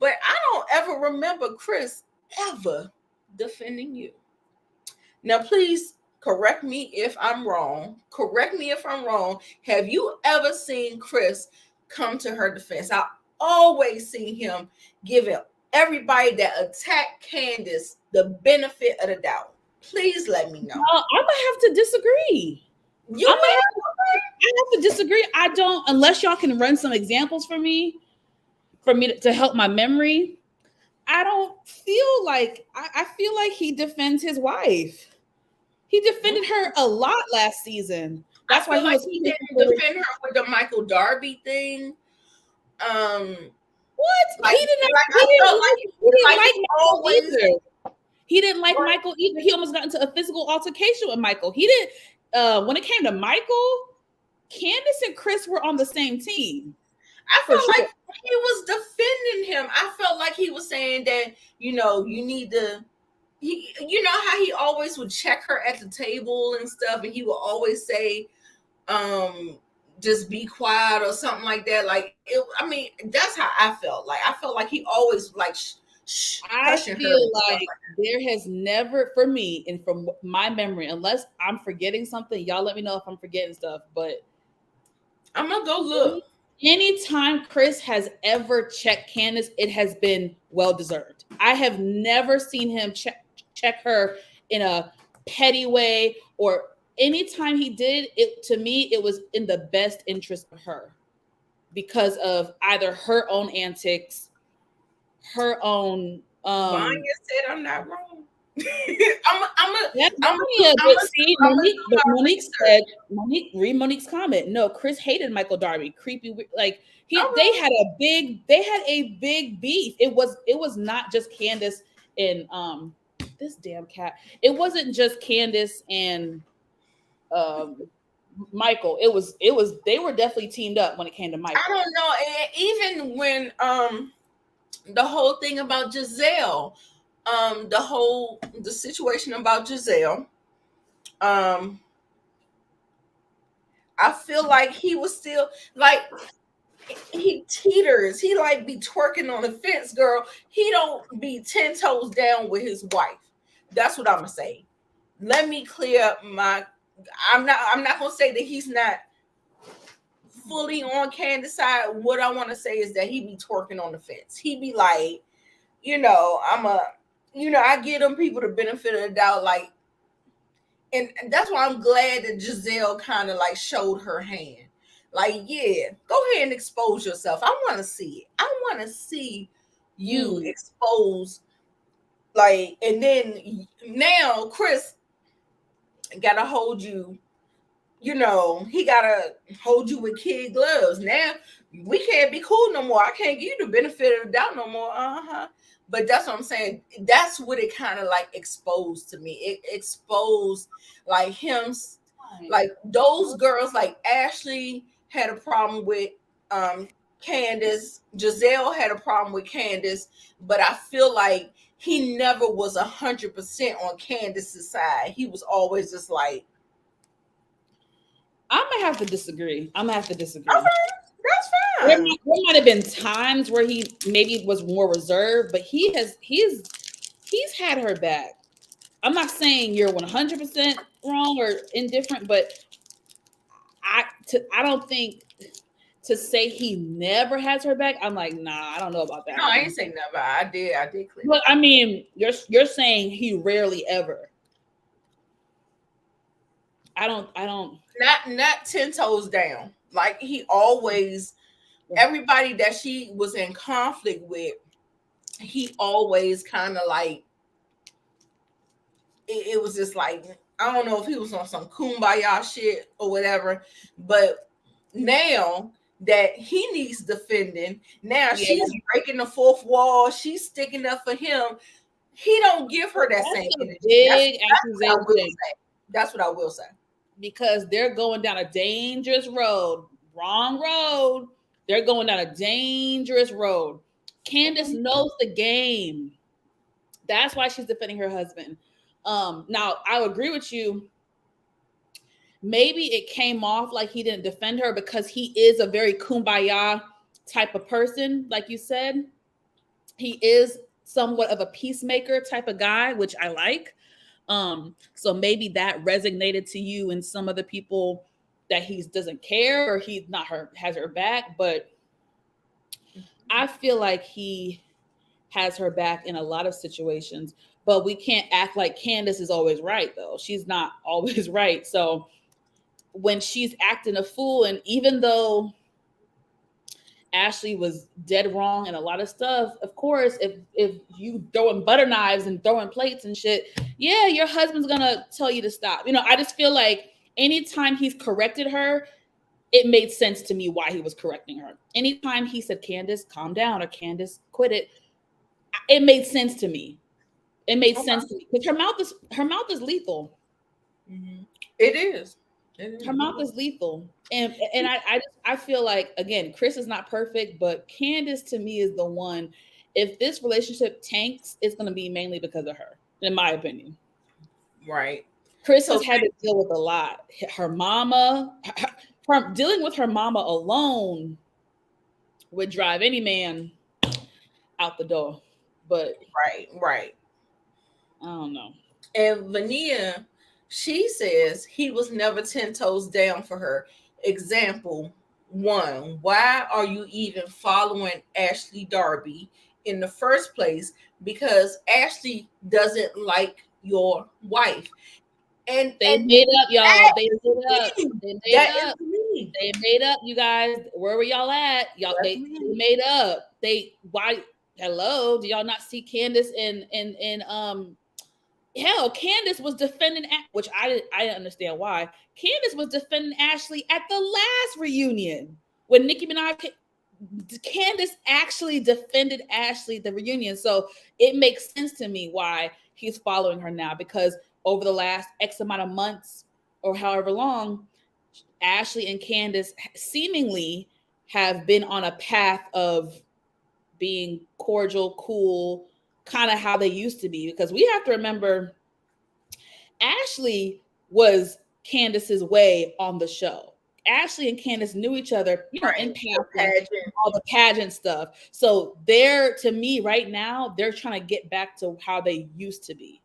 but I don't ever remember Chris ever defending you. Now please correct me if I'm wrong. Have you ever seen Chris come to her defense? I always see him giving everybody that attacked Candace the benefit of the doubt. Please let me know. I'm gonna have to disagree. I have to disagree. I don't, unless y'all can run some examples for me to help my memory. I don't feel like I feel like he defends his wife. He defended her a lot last season. That's why he didn't defend her with the Michael Darby thing. What? Like, he didn't like Michael either. He almost got into a physical altercation with Michael. He didn't. When it came to Michael, Candace and Chris were on the same team. I felt like he was defending him. I felt like he was saying that, you need to, how he always would check her at the table and stuff, and he would always say, just be quiet or something like that. Like, that's how I felt. Like, I felt like he always like I feel like there has never, for me and from my memory, unless I'm forgetting something, y'all let me know if I'm forgetting stuff, but I'm gonna go look. Anytime Chris has ever checked Candace, it has been well deserved. I have never seen him check her in a petty way, or anytime he did it, to me, it was in the best interest of her because of either her own antics, her own. Vanya said I'm not wrong. Monique said, read Monique's comment. No, Chris hated Michael Darby. Creepy, like they had a big beef. It was not just Candace and this damn cat. It wasn't just Candace and Michael. It was they were definitely teamed up when it came to Michael. I don't know. Even when the whole thing about Giselle, the situation about Giselle, I feel like he was still like, he teeters. He like be twerking on the fence, girl. He don't be 10 toes down with his wife. That's what I'm gonna say. Let me clear up my. I'm not gonna say that he's not fully on Candace's side. What I want to say is that he be twerking on the fence. He be like, I give them people the benefit of the doubt, like, and that's why I'm glad that Giselle kind of like showed her hand. Like, yeah, go ahead and expose yourself. I want to see it. I want to see you expose, like, and then now Chris gotta hold you. He gotta hold you with kid gloves. Now we can't be cool no more. I can't give you the benefit of the doubt no more. But that's what I'm saying. That's what it kind of like exposed to me. It exposed like him, like those girls, like Ashley had a problem with Candace. Giselle had a problem with Candace, but I feel like he never was 100% on Candace's side. He was always just like, I'm gonna have to disagree. Okay, that's There fine. might have been times where he maybe was more reserved, but he's had her back. I'm not saying you're 100% wrong or indifferent, but I don't think to say he never has her back. I'm like, nah, I don't know about that. No, I ain't say never. I did clear. But I mean, you're saying he rarely ever. I don't. Not 10 toes down. Like he always, everybody that she was in conflict with, he always kind of like, it was just like, I don't know if he was on some kumbaya shit or whatever, but now that he needs defending, now she's breaking the fourth wall, she's sticking up for him. He don't give her that same energy. Big That's what I will say. Because they're going down a dangerous road. Wrong road. They're going down a dangerous road. Candace knows the game. That's why she's defending her husband. Now, I agree with you. Maybe it came off like he didn't defend her because he is a very kumbaya type of person, like you said. He is somewhat of a peacemaker type of guy, which I like. So maybe that resonated to you and some of the people that he doesn't care or he's not has her back, but I feel like he has her back in a lot of situations. But we can't act like Candace is always right, though. She's not always right. So when she's acting a fool, and even though Ashley was dead wrong and a lot of stuff, of course, if you throwing butter knives and throwing plates and shit, yeah, your husband's gonna tell you to stop. I just feel like anytime he's corrected her, it made sense to me why he was correcting her. Anytime he said, Candace, calm down, or Candace, quit it made sense to me. It made sense to me because her mouth is lethal. Mm-hmm. It is. Her mouth is lethal. And I feel like, again, Chris is not perfect, but Candace to me is the one. If this relationship tanks, it's going to be mainly because of her, in my opinion. Right. Chris has had to deal with a lot. Her mama, dealing with her mama alone would drive any man out the door. But right. I don't know. And Vania, she says he was never 10 toes down for her. Example 1, why are you even following Ashley Darby in the first place? Because Ashley doesn't like your wife. And they made up, y'all. They made up, you guys. Where were y'all at? Y'all they made up. Hello? Do y'all not see Candace hell, Candace was defending, which I didn't understand why. Candace was defending Ashley at the last reunion when Nicki Minaj. Candace actually defended Ashley at the reunion, so it makes sense to me why he's following her now, because over the last X amount of months or however long, Ashley and Candace seemingly have been on a path of being cordial, cool, kind of how they used to be. Because we have to remember, Ashley was Candace's way on the show. Ashley and Candace knew each other, you know, Right. in The passing, pageant. all the pageant stuff. So they're, to me, right now, they're trying to get back to how they used to be.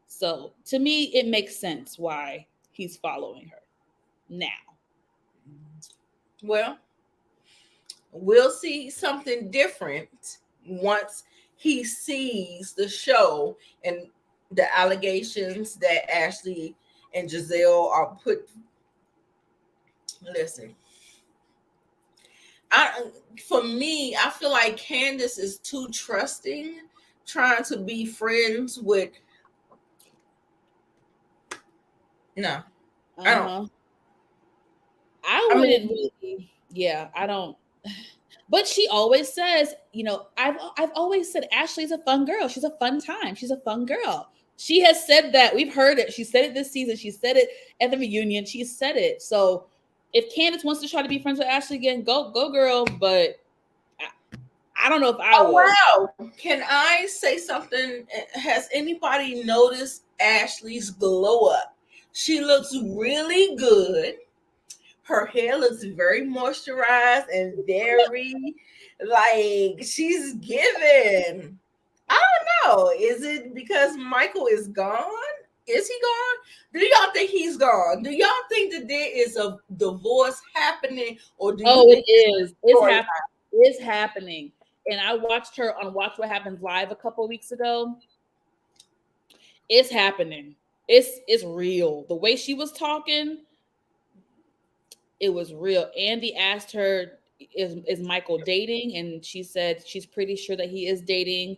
So to me, it makes sense why he's following her now. Well, we'll see something different once he sees the show and the allegations that Ashley and Giselle are put. Listen, I for me, I feel like Candace is too trusting, trying to be friends with. No, I don't. Uh-huh. I I wouldn't mean, really, yeah, I don't. But she always says, you know, I've always said Ashley's a fun girl. She's a fun time. She's a fun girl. She has said that. We've heard it. She said it this season. She said it at the reunion. She said it. So if Candace wants to try to be friends with Ashley again, go girl. But I don't know if I oh would. wow! Can I say something? Has anybody noticed Ashley's glow up? She looks really good. Her hair looks very moisturized and very like she's given. I don't know. Is it because Michael is gone? Is he gone? Do y'all think he's gone? Do y'all think that there is a divorce happening, or do you Oh, it think is. It's story? happening. It's happening. And I watched her on Watch What Happens Live a couple of weeks ago. It's happening. It's real. The way she was talking, it was real. Andy asked her, is Michael dating? And she said she's pretty sure that he is dating.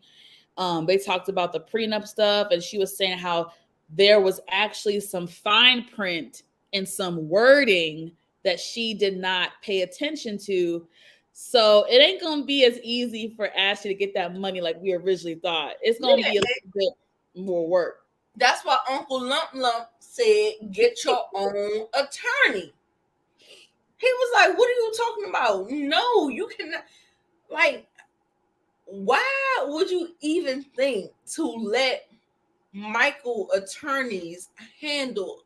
They talked about the prenup stuff, and she was saying how there was actually some fine print and some wording that she did not pay attention to. So it ain't gonna be as easy for Ashley to get that money like we originally thought. It's gonna Yeah, be a little bit more work. that's why Uncle Lump Lump said, "Get your own attorney." He was like, "What are you talking about? No, you cannot." Like, why would you even think to let Michael attorneys handle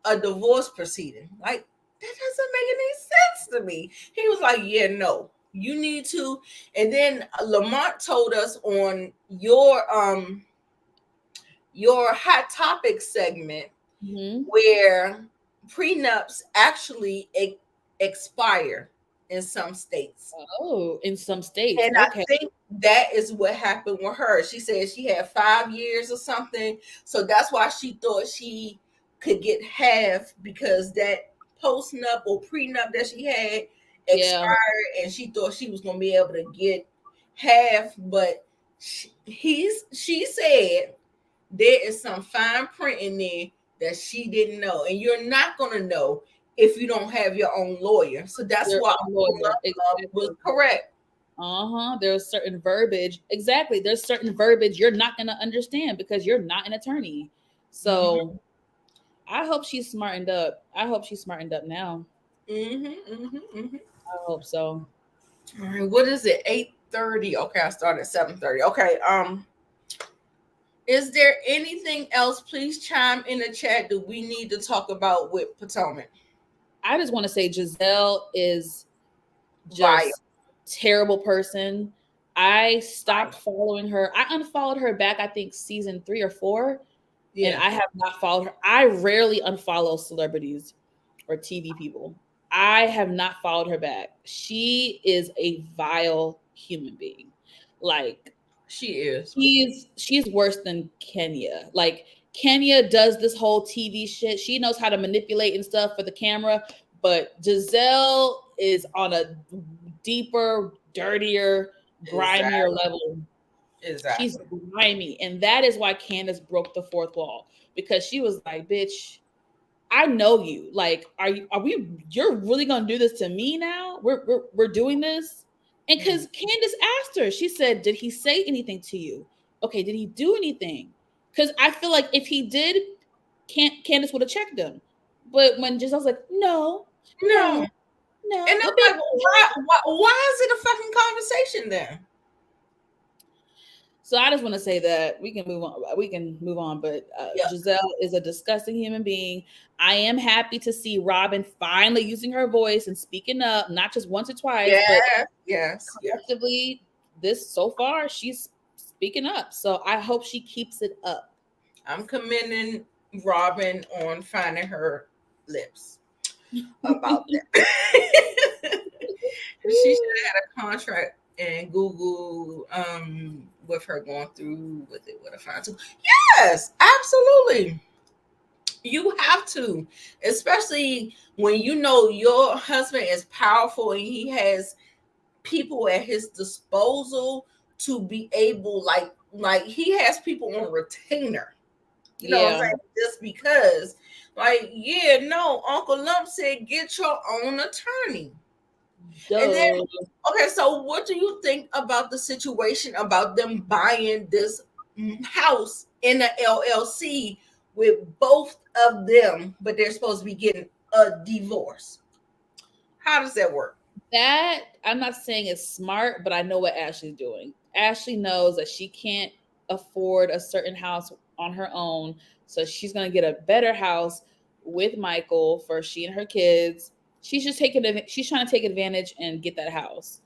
a divorce proceeding? Like, that doesn't make any sense to me. He was like, "Yeah, no, you need to." And then Lamont told us on your hot topic segment where prenups actually expire in some states. Oh, in some states. And I Okay. think that is what happened with her. She said she had 5 years or something. So that's why she thought she could get half, because that post-nup or prenup that she had Yeah. expired, and she thought she was going to be able to get half. But she said there is some fine print in there that she didn't know. And you're not going to know if you don't have your own lawyer. So that's Your why own lawyer. Love was Exactly. correct. There's certain verbiage. Exactly. There's certain verbiage you're not going to understand because you're not an attorney. So I hope she's smartened up. I hope she's smartened up now. I hope so. All right, what is it? 8:30. Okay, I started at 7:30. Okay. Is there anything else? Please chime in the chat. Do we need to talk about with Potomac? I just want to say Giselle is Vile. just terrible person. I stopped following her. I unfollowed her back, I think, season 3 or 4. Yeah. And I have not followed her. I rarely unfollow celebrities or TV people. I have not followed her back. She is a vile human being. Like, she is. She's worse than Kenya. Like, Kenya does this whole TV shit. She knows how to manipulate and stuff for the camera, but Giselle is on a deeper, dirtier, grimier level. Exactly. She's grimy. And that is why Candace broke the fourth wall, because she was like, bitch, I know you. Like, you're really gonna do this to me now? We're doing this? And because Candace asked her, she said, did he say anything to you? Okay, did he do anything? Because I feel like if he did, Candace would have checked him. But when Giselle's like, no. And I'm like, why is it a fucking conversation then? So I just want to say that we can move on. We can move on, but Yeah. Giselle is a disgusting human being. I am happy to see Robin finally using her voice and speaking up, not just once or twice, but Yes. collectively. This so far, she's speaking up. So I hope she keeps it up. I'm commending Robin on finding her lips about that. She should have had a contract and Google with her going through with it with a fine tooth. Yes, absolutely. You have to, especially when you know your husband is powerful and he has people at his disposal to be able, like he has people on retainer. You know what I'm Yeah. saying? Just because, like, yeah, no, Uncle Lump said get your own attorney. And then, Duh. okay, so what do you think about the situation about them buying this house in the LLC with both of them, but they're supposed to be getting a divorce? How does that work? That I'm not saying it's smart, but I know what Ashley's doing. Ashley knows that she can't afford a certain house on her own, so she's gonna get a better house with Michael for she and her kids. She's trying to take advantage and get that house.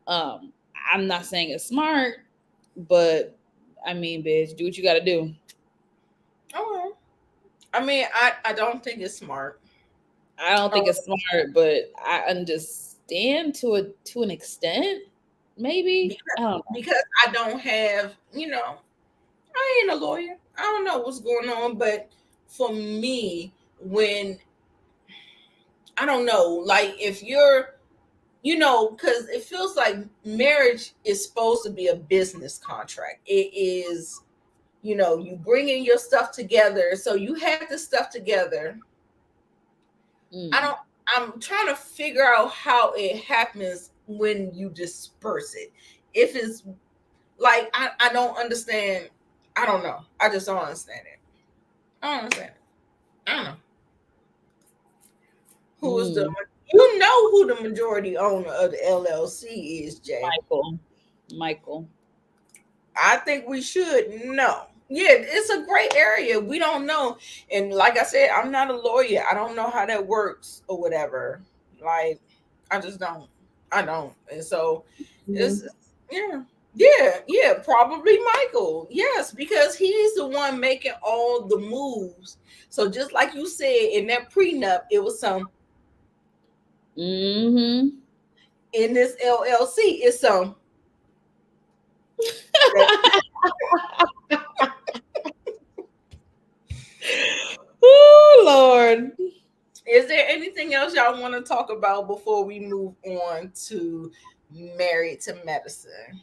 Um, I'm not saying it's smart, but I mean, bitch, do what you got to do. Oh, I mean, I don't think it's smart. I don't think it's smart, but I understand to an extent. Maybe because, I don't know. because I don't have, I ain't a lawyer. I don't know what's going on, but for me, when I don't know, like if you're, because it feels like marriage is supposed to be a business contract. It is, you bringing your stuff together. So you have this stuff together. I Mm. don't, I'm trying to figure out how it happens when you disperse it. If it's like, I don't understand. I don't know. I just don't understand it. I don't understand it. I don't know. Who's the Mm. who the majority owner of the LLC is, Jay? Michael. I think we should know. Yeah, it's a gray area. We don't know. And like I said, I'm not a lawyer. I don't know how that works or whatever. Like, I just don't. I don't. And so Mm-hmm. it's yeah. Yeah, probably Michael. Yes, because he's the one making all the moves. So just like you said in that prenup, it was some Mm-hmm. in this LLC, it's some Oh Lord. Is there anything else y'all want to talk about before we move on to Married to Medicine?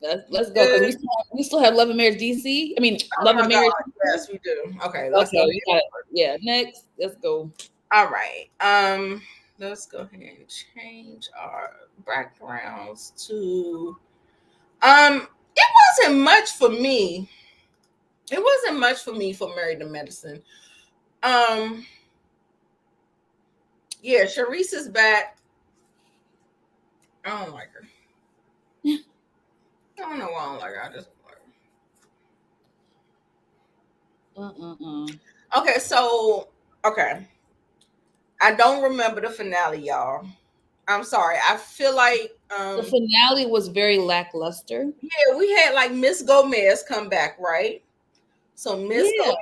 Let's go because we still have Love and Marriage DC. I mean, Oh Love my and God, Marriage. yes, we do. Okay, let's Okay, go we got it. Yeah, next. Let's go. ahead. All right. Let's go ahead and change our backgrounds to it wasn't much for me. It wasn't much for me for Married to Medicine. Um, yeah, Sharice is back. I don't like her. I don't know why I don't like her. I just don't like her. Okay, so okay. I don't remember the finale, y'all. I'm sorry. I feel like The finale was very lackluster. yeah, we had like Miss Gomez come back, right? So Yeah.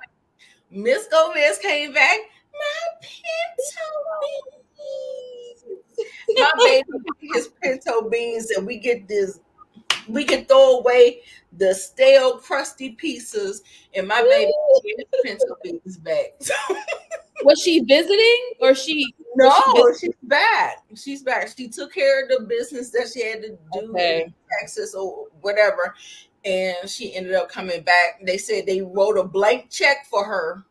Miss Gomez came back. My pinto beans. My baby his pinto beans, and we get this. We can throw away the stale, crusty pieces, and my baby get his pinto beans back. Was she visiting or she No, was she visiting? she's back. She's back. She took care of the business that she had to do in Okay. Texas or whatever, and she ended up coming back. They said they wrote a blank check for her.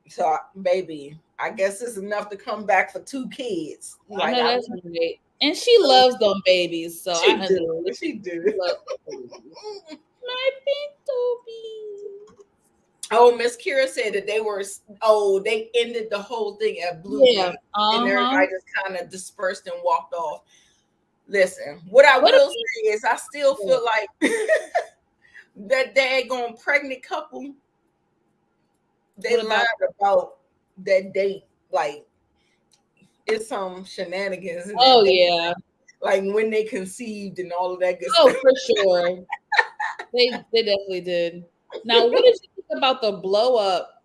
So, baby, I guess it's enough to come back for 2 kids. I Like know that's right. And she loves them babies, so I she understand. do. She do. She loves them babies. My pinto beans. Oh, Miss Kira said that they ended the whole thing at Blue Yeah. Gate, and everybody just kind of dispersed and walked off. Listen, what I What will if say is I still feel like that daggone pregnant couple, they What about- lied about that date. Like, it's some shenanigans in that Oh date. yeah. Like when they conceived and all of that good Oh, stuff. for sure. They definitely did. Now, what did you think about the blow up?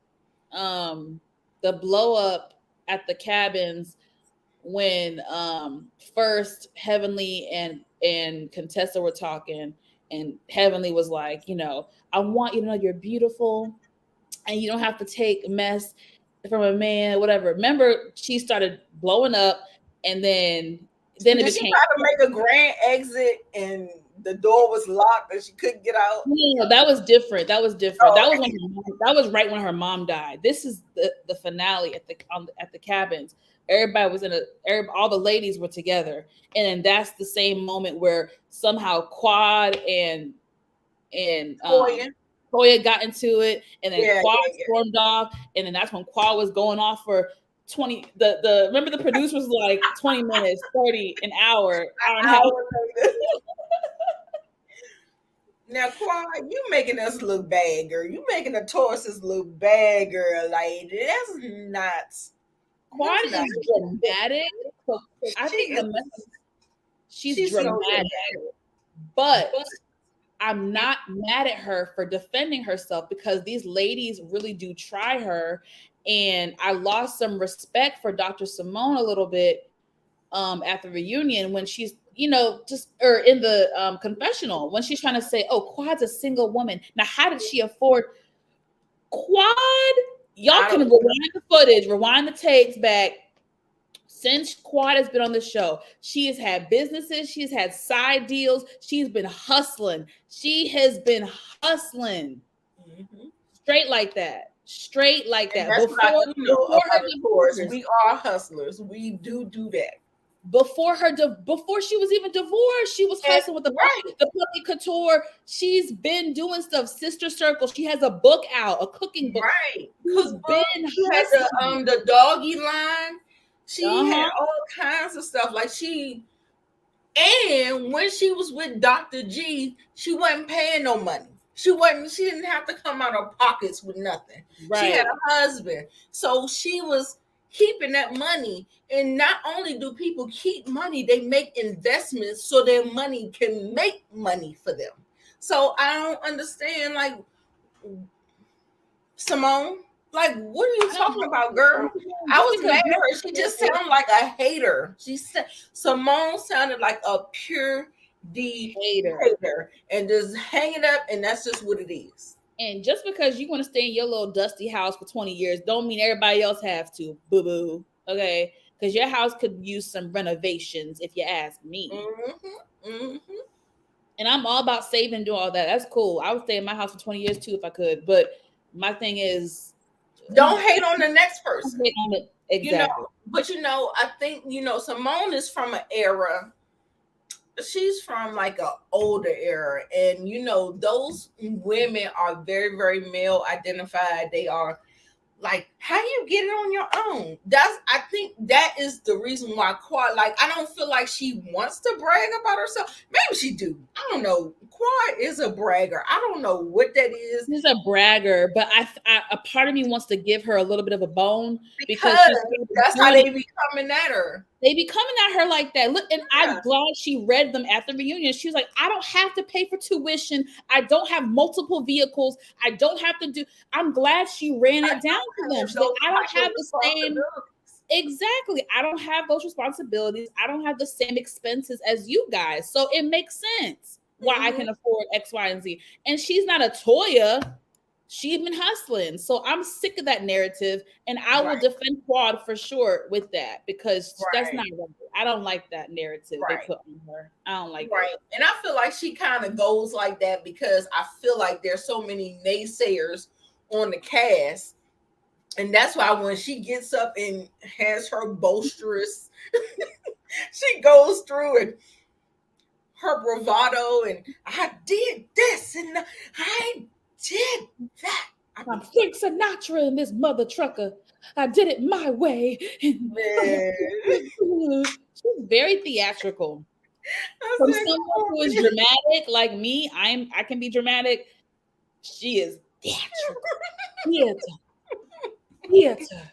The blow up at the cabins when first Heavenly and Contessa were talking, and Heavenly was like, I want you to know you're beautiful, and you don't have to take mess from a man, whatever. Remember, she started blowing up, and then it Did she became. try to make a grand exit and the door was locked and she couldn't get out? No, that was different. That was different. Oh, That was that was right when her mom died. This is the finale at the cabins. Everybody was all the ladies were together, and then that's the same moment where somehow Quad and Toya. Toya got into it, and then Yeah, Quad yeah. stormed off, and then that's when Quad was going off for 20. The remember the producer was like 20 minutes, 30, an hour and a half. Now, Quad, you making us look bad, girl. You making the Tauruses look bad, girl. Like, that's not. Quad That's is not. dramatic. So I think she's dramatic, but I'm not mad at her for defending herself because these ladies really do try her. And I lost some respect for Dr. Simone a little bit at the reunion when she's, or in the confessional when she's trying to say, oh, Quad's a single woman. Now, how did she afford Quad? Y'all can rewind the footage, rewind the tapes back. Since Quad has been on the show, she has had businesses, she's had side deals, she's been hustling. She has been hustling. Mm-hmm. Straight like that. Straight like And that. that's what I do know about her Taurus. divorce, We are hustlers. We do that. before she was even divorced, she was hustling with the Puppy Couture. She's been doing stuff. Sister Circle. She has a book out, a cooking book. Right. She's been she had the doggy line. She had all kinds of stuff. Like and when she was with Dr. G, she wasn't paying no money. She didn't have to come out of pockets with nothing. Right. She had a husband. So she was keeping that money. And not only do people keep money, they make investments so their money can make money for them. So I don't understand, like, Simone, like, what are you talking about, girl? I was mad at her. She just sounded like a hater. Simone sounded like a pure hater and just hang it up, and that's just what it is. And just because you want to stay in your little dusty house for 20 years don't mean everybody else have to. Boo-boo. Okay? Because your house could use some renovations, if you ask me. Mm-hmm. Mm-hmm. And I'm all about saving and doing all that. That's cool. I would stay in my house for 20 years too if I could. But my thing is, don't hate on the next person. Exactly. But I think Simone is from an era. She's from like an older era, and those women are very, very male identified. They are like, how you get it on your own? I think that is the reason why Quad, like, I don't feel like she wants to brag about herself. Maybe she do. I don't know. Quad is a bragger. I don't know what that is. She's a bragger, but a part of me wants to give her a little bit of a bone because that's how they be coming at her. They be coming at her like that. Look, and I'm glad she read them at the reunion. She was like, I don't have to pay for tuition. I don't have multiple vehicles. I don't have to do. I'm glad she ran it down to them. She's like, I don't have the same. Exactly. I don't have those responsibilities. I don't have the same expenses as you guys. So it makes sense why I can afford X, Y, and Z. And she's not a Toya. She's been hustling. So I'm sick of that narrative. And I will defend Quad for sure with that because that's not right. I don't like that narrative they put on her. I don't like that. And I feel like she kind of goes like that because I feel like there's so many naysayers on the cast. And that's why when she gets up and has her boisterous, she goes through and her bravado and I did this and I did that. I'm Frank Sinatra and this mother trucker. I did it my way. She's very theatrical. I From said, someone come on, who is man. dramatic like me, I can be dramatic. She is theatrical. Theater. Theater.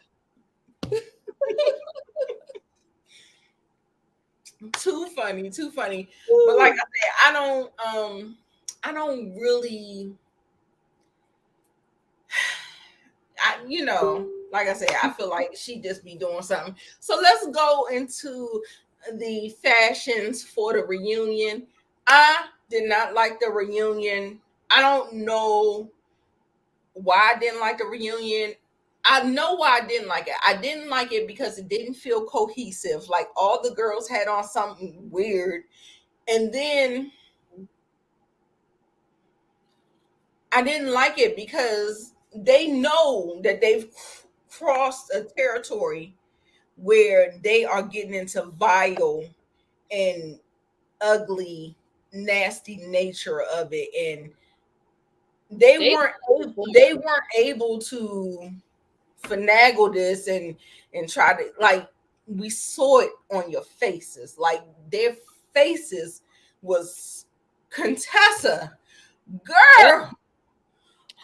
Too funny, too funny. But like I Woo. said, I don't really like I said, I feel like she just be doing something. So let's go into the fashions for the reunion. I did not like the reunion. I don't know why I didn't like the reunion. I know why I didn't like it. I didn't like it because it didn't feel cohesive. Like all the girls had on something weird. And then I didn't like it because they know that they've crossed a territory where they are getting into vile and ugly, nasty nature of it, and they They weren't they weren't able to finagle this and try to, like, we saw it on your faces, like their faces was Contessa, girl.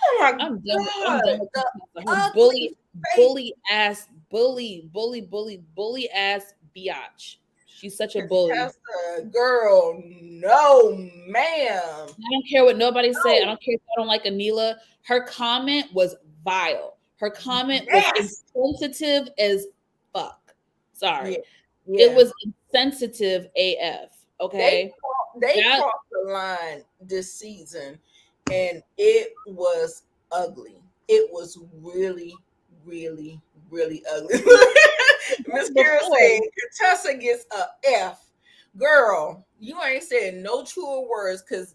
Oh my I'm god, done with the Contessa. Her ugly face. bully ass biatch. She's such a bully. Contessa, girl, no, ma'am. I don't care what nobody say. I No, don't care if I don't like Anila. Her comment was vile. Her comment was yes. insensitive as fuck. Yeah, Sorry. It yeah. was insensitive AF. Okay. They That crossed the line this season, and it was ugly. It was really, really, really ugly. Miss Kira before. said Contessa gets a F. Girl, you ain't said no truer words because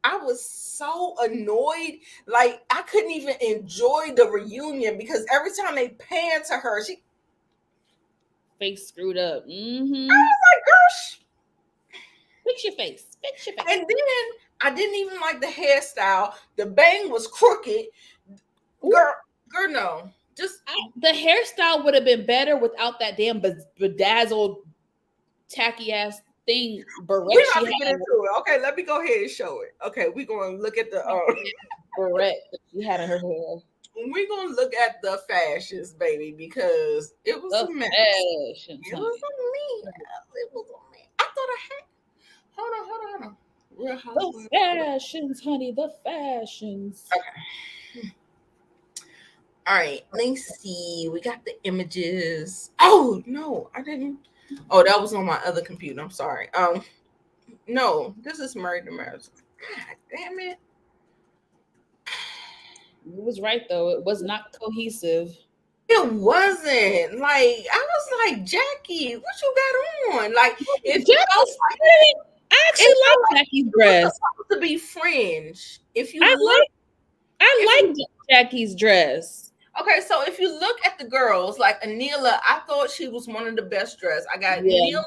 I was so annoyed. Like I couldn't even enjoy the reunion because every time they pan to her, she Face screwed up. I Mm-hmm. was like, girl, Fix your face. Fix your face. and then I didn't even like the hairstyle. The bang was crooked. Ooh, Girl, no. Just the hairstyle would have been better without that damn bedazzled, tacky ass thing we're barrette she about to had. get into it. Okay, let me go ahead and show it. Okay, we're going to look at the Barrette that she had in her hair. we're going to look at the fashions, baby, because it was The a mess. fashions, It was honey. a mess. It was a mess. I thought I had. Hold on. Real The Housewives. fashions, honey. The fashions. Okay. All right, let's see. We got the images. Oh no, I didn't. Oh, that was on my other computer. I'm sorry. No, this is Married to Marriage. God damn it. You was right though. It was not cohesive. It wasn't. Like, I was like, Jackie, what you got on? Like, Jackie's pretty. I it actually felt like like Jackie's it was dress. supposed to be fringe. I If like you Jackie's dress. okay, so if you look at the girls, like Anila, I thought she was one of the best dressed. I got Yeah. Anila,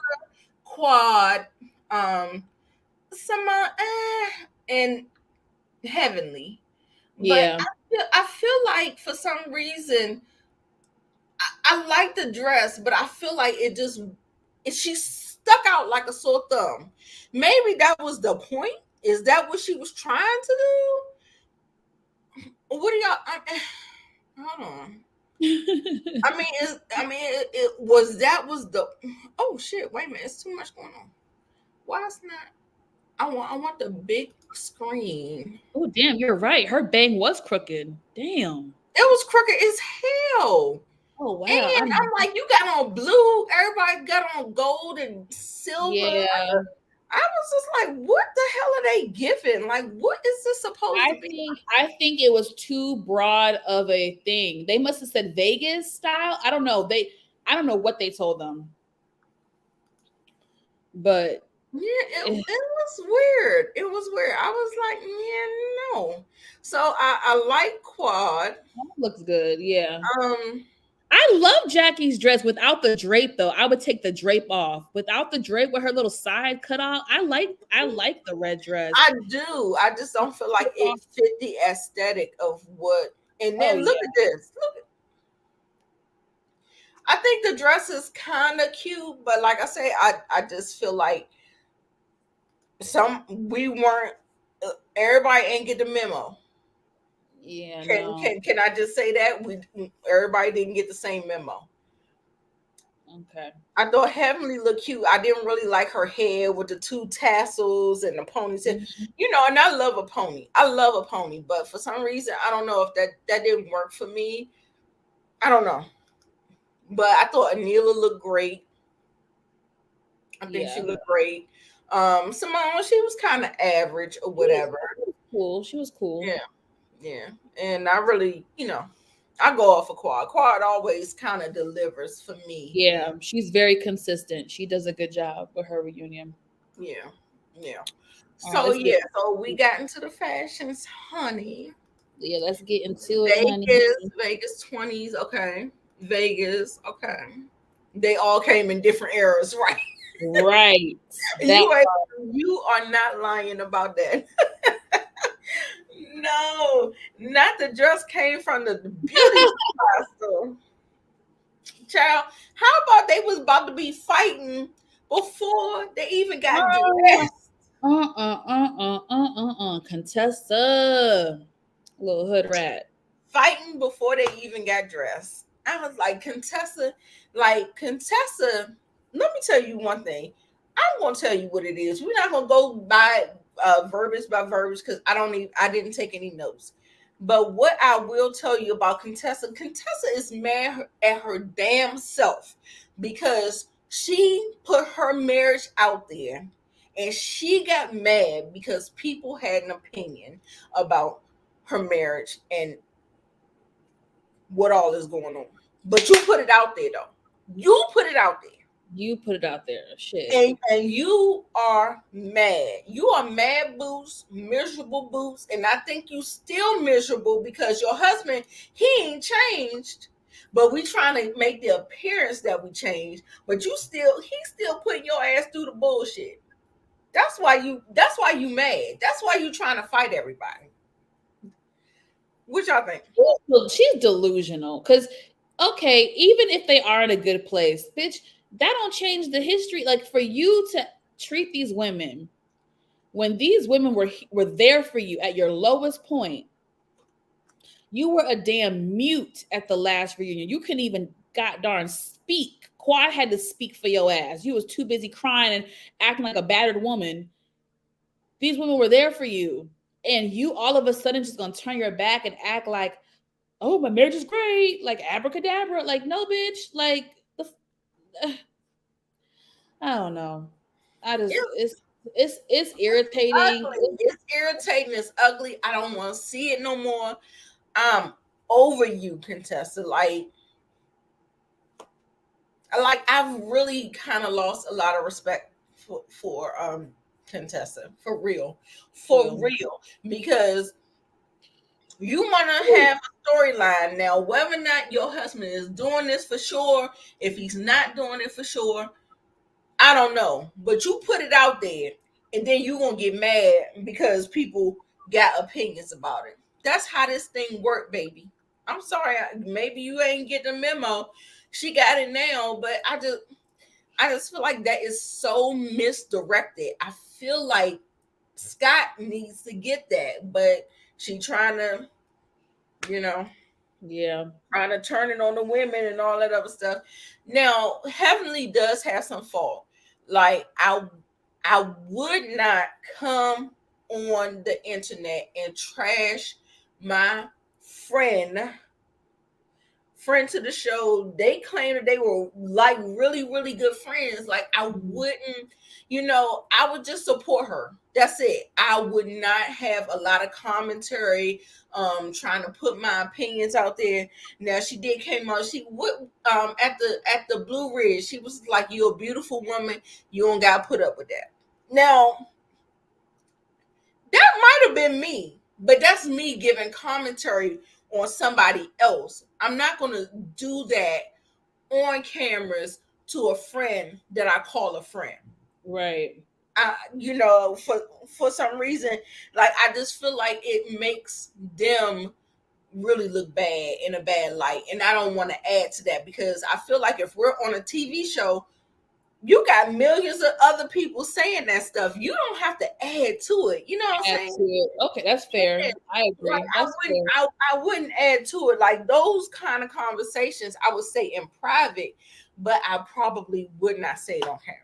Quad, Summer, and Heavenly. But Yeah. I feel like for some reason I like the dress, but I feel like she stuck out like a sore thumb. Maybe that was the point. Is that what she was trying to do? What do y'all? Hold on. It was that was the. Oh shit! Wait a minute, it's too much going on. Why is not? I want the big screen. Oh damn, you're right. Her bang was crooked. Damn. It was crooked as hell. Oh wow. And I'm like, you got on blue. Everybody got on gold and silver. Yeah. I was just like, what the hell are they giving? Like, what is this supposed to be? I think it was too broad of a thing. They must have said Vegas style. I don't know. I don't know what they told them. But Yeah, it was weird. It was weird. I was like, yeah, no. So I like Quad. that looks good. Yeah. Um, I love Jackie's dress without the drape though. I would take the drape off. Without the drape with her little side cut out. I like the red dress. I do. I just don't feel like it fit the aesthetic of what. And then look at this. Look. I think the dress is kind of cute, but like I say, I just feel like we weren't. Everybody ain't get the memo. Yeah, Can no. can can I just say that everybody didn't get the same memo? Okay. I thought Heavenly looked cute. I didn't really like her hair with the two tassels and the ponytail. Mhm. And I love a pony. I love a pony, but for some reason, I don't know if that didn't work for me. I don't know, but I thought Anila looked great. I think she Yeah. looked great. Simone, she was kind of average or whatever. She was cool. She was cool. Yeah, yeah. And I really, I go off of Quad. Quad always kind of delivers for me. Yeah, she's very consistent. She does a good job with her reunion. Yeah, yeah. All right, So let's get yeah, so we got into the fashions, honey. yeah, let's get into it, honey. Vegas 20s, okay. Vegas, okay. They all came in different eras, right? Right. That You ain't, you are not lying about that. No, not the dress came from the beauty supply store. Child, how about they was about to be fighting before they even got dressed? Contessa. Little hood rat. Fighting before they even got dressed. I was like Contessa. Let me tell you one thing. I'm gonna tell you what it is. We're not gonna go by verbiage because I didn't take any notes. But what I will tell you about Contessa is mad at her damn self because she put her marriage out there and she got mad because people had an opinion about her marriage and what all is going on. But you put it out there though. You put it out there. You put it out there. Shit. And you are mad. You are mad boots, miserable boots, and I think you still miserable because your husband, he ain't changed. But we trying to make the appearance that we changed. But he's still putting your ass through the bullshit. That's why you mad. That's why you trying to fight everybody. What y'all think? She's delusional. Cause okay, even if they are in a good place, bitch, that don't change the history. Like for you to treat these women when these women were there for you at your lowest point, you were a damn mute at the last reunion. You couldn't even god darn speak. Quad had to speak for your ass. You was too busy crying and acting like a battered woman. These women were there for you. And you all of a sudden just gonna turn your back and act like, oh, my marriage is great, like abracadabra. Like, no, bitch. Like, I don't know. I just it's irritating. Ugly. It's irritating. It's ugly. I don't want to see it no more. I'm over you, Contessa. I've really kind of lost a lot of respect for Contessa, for real, because you want to have a storyline now. Whether or not your husband is doing this for sure, if he's not doing it for sure, I don't know. But you put it out there, and then you gonna get mad because people got opinions about it. That's how this thing work, baby. I'm sorry, maybe you ain't get the memo. She got it now, but I just feel like that is so misdirected. I feel like Scott needs to get that, but she trying to, you know, Yeah. trying to turn it on the women and all that other stuff. Now, Heavenly does have some fault. Like I would not come on the internet and trash my friend to the show. They claimed that they were like really, really good friends. Like I wouldn't, I would just support her. That's it. I would not have a lot of commentary, trying to put my opinions out there. Now she did came out. She would at the Blue Ridge. She was like, "You're a beautiful woman. You don't gotta put up with that." Now that might have been me, but that's me giving commentary on somebody else. I'm not going to do that on cameras to a friend that I call a friend. Right. For some reason, like I just feel like it makes them really look bad in a bad light, and I don't want to add to that because I feel like if we're on a TV show, you got millions of other people saying that stuff. You don't have to add to it. You know what I'm Add saying? to it. Okay, that's fair. Yeah. I Like agree. That's fair. I wouldn't add to it. Like those kind of conversations, I would say in private, but I probably would not say it on camera.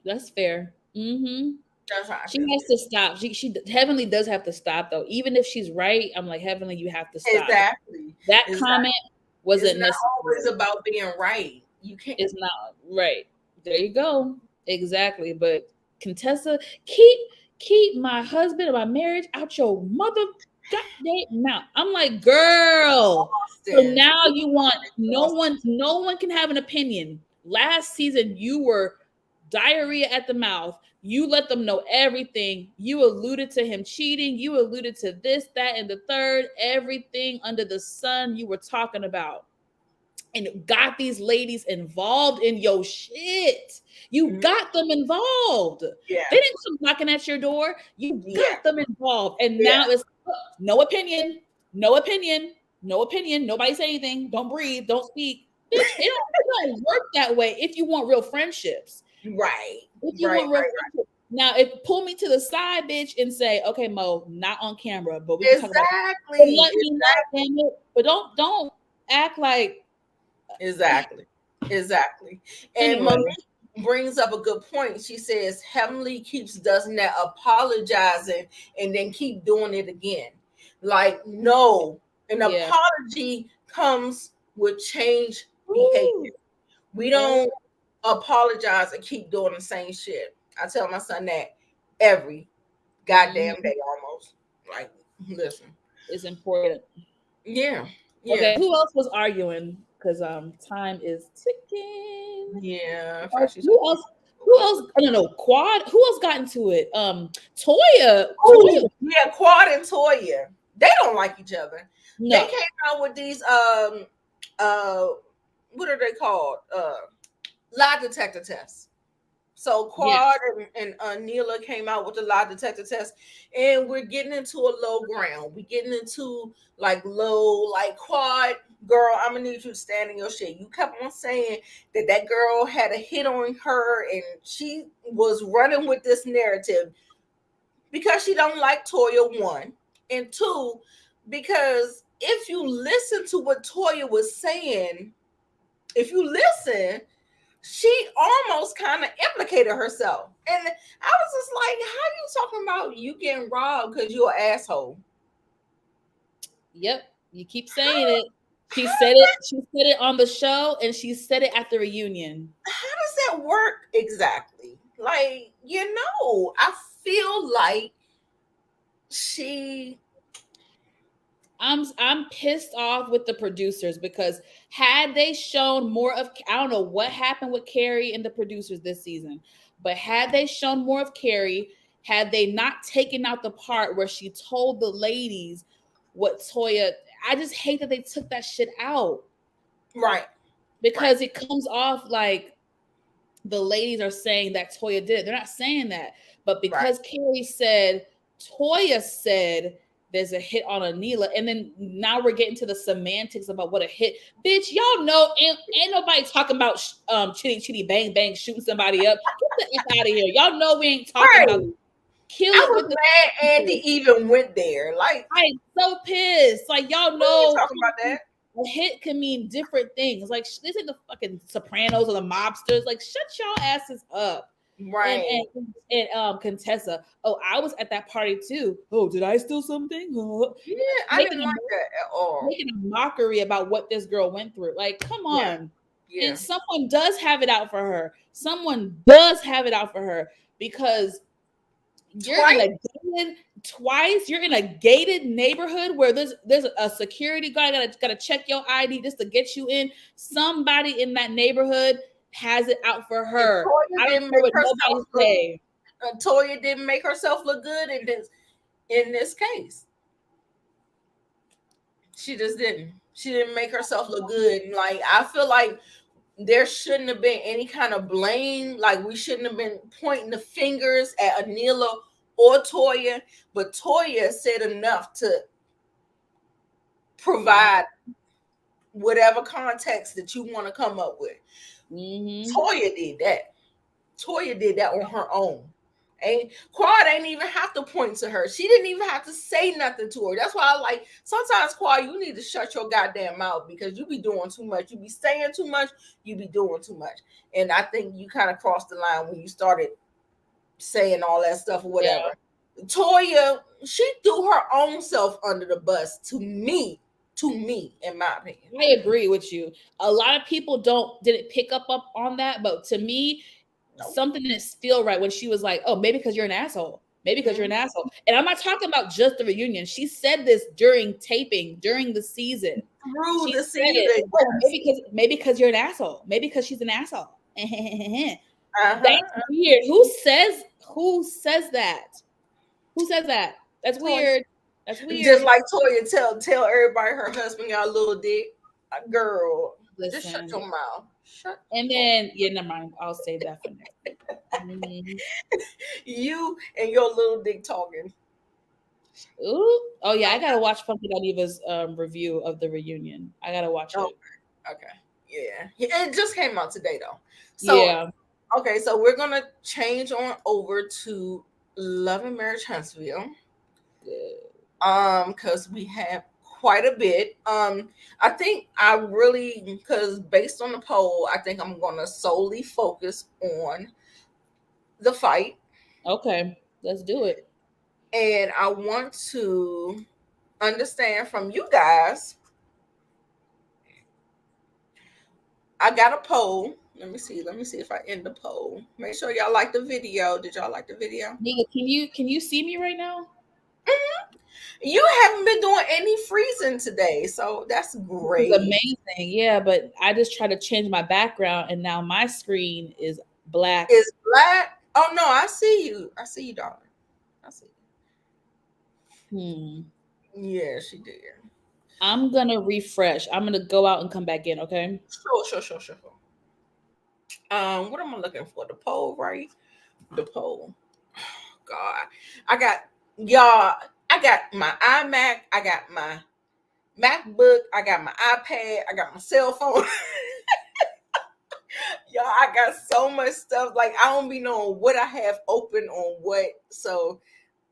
That's fair. Mm-hmm. That's how I She feel. has to stop. She Heavenly does have to stop though. Even if she's right, I'm like, Heavenly, you have to stop. Exactly. That Exactly. comment It's wasn't not always necessary. about being right. You can't. It's not right. There you go. Exactly. But Contessa, keep my husband or my marriage out your mother goddamn mouth. I'm like, girl. So Austin. now you want Austin. no one can have an opinion. Last season you were diarrhea at the mouth. You let them know everything. You alluded to him cheating. You alluded to this, that, and the third. Everything under the sun you were talking about. And got these ladies involved in your shit. You got them involved. Yeah. They didn't come knocking at your door. You got them involved. And Yeah. now it's no opinion, no opinion, no opinion. Nobody say anything. Don't breathe. Don't speak. Bitch, it don't work that way if you want real friendships. Right. If you want real friendships. Now, if pull me to the side, bitch, and say, okay, Mo, not on camera, but we can talk about Exactly. it. Let me know, damn it. But don't act like Exactly. And anyway. Monique brings up a good point. She says Heavenly keeps doing that apologizing and then keep doing it again. Like, no, an apology comes with change behavior. We don't apologize and keep doing the same shit. I tell my son that every goddamn day almost. Like, listen. It's important. Yeah. Okay, who else was arguing? Because time is ticking. Yeah. Who else? I don't know. Quad. Who else got into it? Toya. Toya. Yeah, Quad and Toya. They don't like each other. No. They came out with these what are they called? Lie detector tests. So Quad and Neela came out with the lie detector test, and we're getting into a low ground. We're getting into like low, like Quad, girl, I'm gonna need you to stand in your shit. You kept on saying that girl had a hit on her, and she was running with this narrative because she don't like Toya, one, and two, because if you listen to what Toya was saying, she almost kind of implicated herself. And I was just like, how you talking about you getting robbed because you're an asshole? Yep. You keep saying it. She said it on the show, and she said it at the reunion. How does that work exactly? Like, I feel like I'm pissed off with the producers because had they shown more of, I don't know what happened with Carrie and the producers this season, but had they shown more of Carrie, had they not taken out the part where she told the ladies what Toya, I just hate that they took that shit out. Right. Because it comes off like the ladies are saying that Toya did it. They're not saying that. But because Carrie said, Toya said, there's a hit on Anila, and then now we're getting to the semantics about what a hit. Bitch, y'all know ain't nobody talking about chitty bang bang shooting somebody up. Get the F out of here. Y'all know we ain't talking about kill I it was with the mad Andy even went there. Like, I'm so pissed. Like, y'all know talking about that. A hit can mean different things. Like, this ain't the fucking Sopranos or the mobsters. Like, shut y'all asses up. Right. And Contessa. Oh, I was at that party too. Oh, did I steal something? Yeah, I didn't like that at all. Making a mockery about what this girl went through. Like, come on. Yeah. And someone does have it out for her. Someone does have it out for her because you're in a gated neighborhood where there's a security guard gotta check your ID just to get you in. Somebody in that neighborhood has it out for her. I don't know what nobody say. Toya didn't make herself look good in this case. She just didn't. She didn't make herself look good. And like, I feel like there shouldn't have been any kind of blame. Like, we shouldn't have been pointing the fingers at Anila or Toya, but Toya said enough to provide whatever context that you want to come up with. Mm-hmm. Toya did that. Toya did that on her own. Quad ain't even have to point to her. She didn't even have to say nothing to her. That's why I like sometimes Quad, you need to shut your goddamn mouth because you be doing too much. You be saying too much. You be doing too much. And I think you kind of crossed the line when you started saying all that stuff or whatever. Yeah. Toya, she threw her own self under the bus to me, in my opinion. I agree with you. A lot of people didn't pick up on that, but to me, something didn't feel right when she was like, "Oh, maybe because you're an asshole. Maybe because you're an asshole." And I'm not talking about just the reunion. She said this during taping, during the season. Through the season. Oh, maybe because you're an asshole. Maybe because she's an asshole. That's weird. Who says that? Who says that? That's weird. That's weird. Just like Toya tell everybody her husband got a little dick. Girl, listen, just shut your mouth. And then, never mind. I'll save that for next week. Mm-hmm. You and your little dick talking. Ooh. Oh yeah, I gotta watch Funky Diva's review of the reunion. I gotta watch it. Okay. Yeah. It just came out today though. So yeah. Okay, so we're gonna change on over to Love and Marriage Huntsville. Because we have quite a bit. I think because based on the poll, I think I'm gonna solely focus on the fight. Okay, let's do it. And I want to understand from you guys. I got a poll. Let me see if I end the poll. Make sure y'all like the video. Did y'all like the video? Nita, can you see me right now? Mm-hmm. You haven't been doing any freezing today, so that's great. It's amazing, yeah. But I just try to change my background, and now my screen is black. It's black. Oh no, I see you. I see you, darling. I see you. Yeah, she did. I'm gonna refresh. I'm gonna go out and come back in. Okay. Sure. What am I looking for? The poll, right? The poll. God, I got my iMac, I got my MacBook, I got my iPad, I got my cell phone. Y'all, I got so much stuff. Like, I don't be knowing what I have open on what. So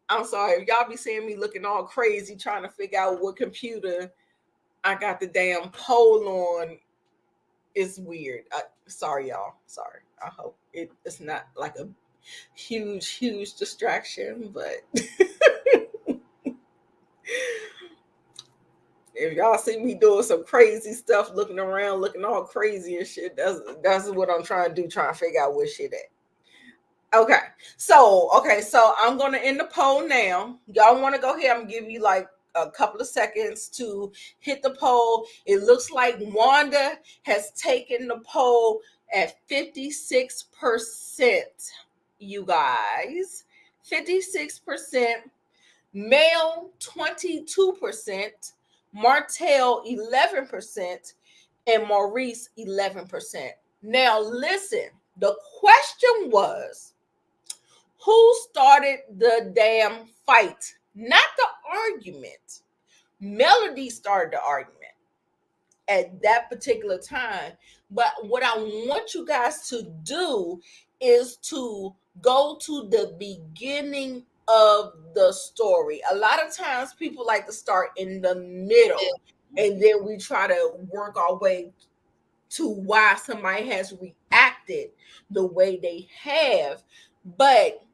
I'm sorry if y'all be seeing me looking all crazy trying to figure out what computer I got the damn poll on. It's weird. Sorry, y'all. Sorry. I hope it's not like a huge distraction, but if y'all see me doing some crazy stuff, looking around, looking all crazy and shit, that's what I'm trying to do, trying to figure out what shit at. Okay, so I'm gonna end the poll now. Y'all want to go here? I'm gonna give you like a couple of seconds to hit the poll. It looks like Wanda has taken the poll at 56%. You guys, 56%. Male 22%. Martell 11%, and Maurice 11%. Now listen, the question was, who started the damn fight? Not the argument. Melody started the argument at that particular time. But what I want you guys to do is to go to the beginning of the story. A lot of times people like to start in the middle, and then we try to work our way to why somebody has reacted the way they have. But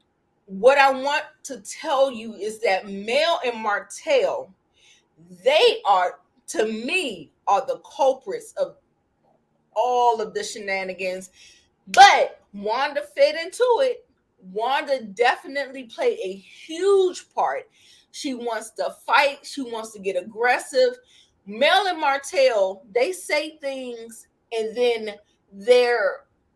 what I want to tell you is that Mel and Martell, they are, to me, are the culprits of all of the shenanigans. But Wanda fit into it. Wanda definitely played a huge part. She wants to fight. She wants to get aggressive. Mel and Martell, they say things, and then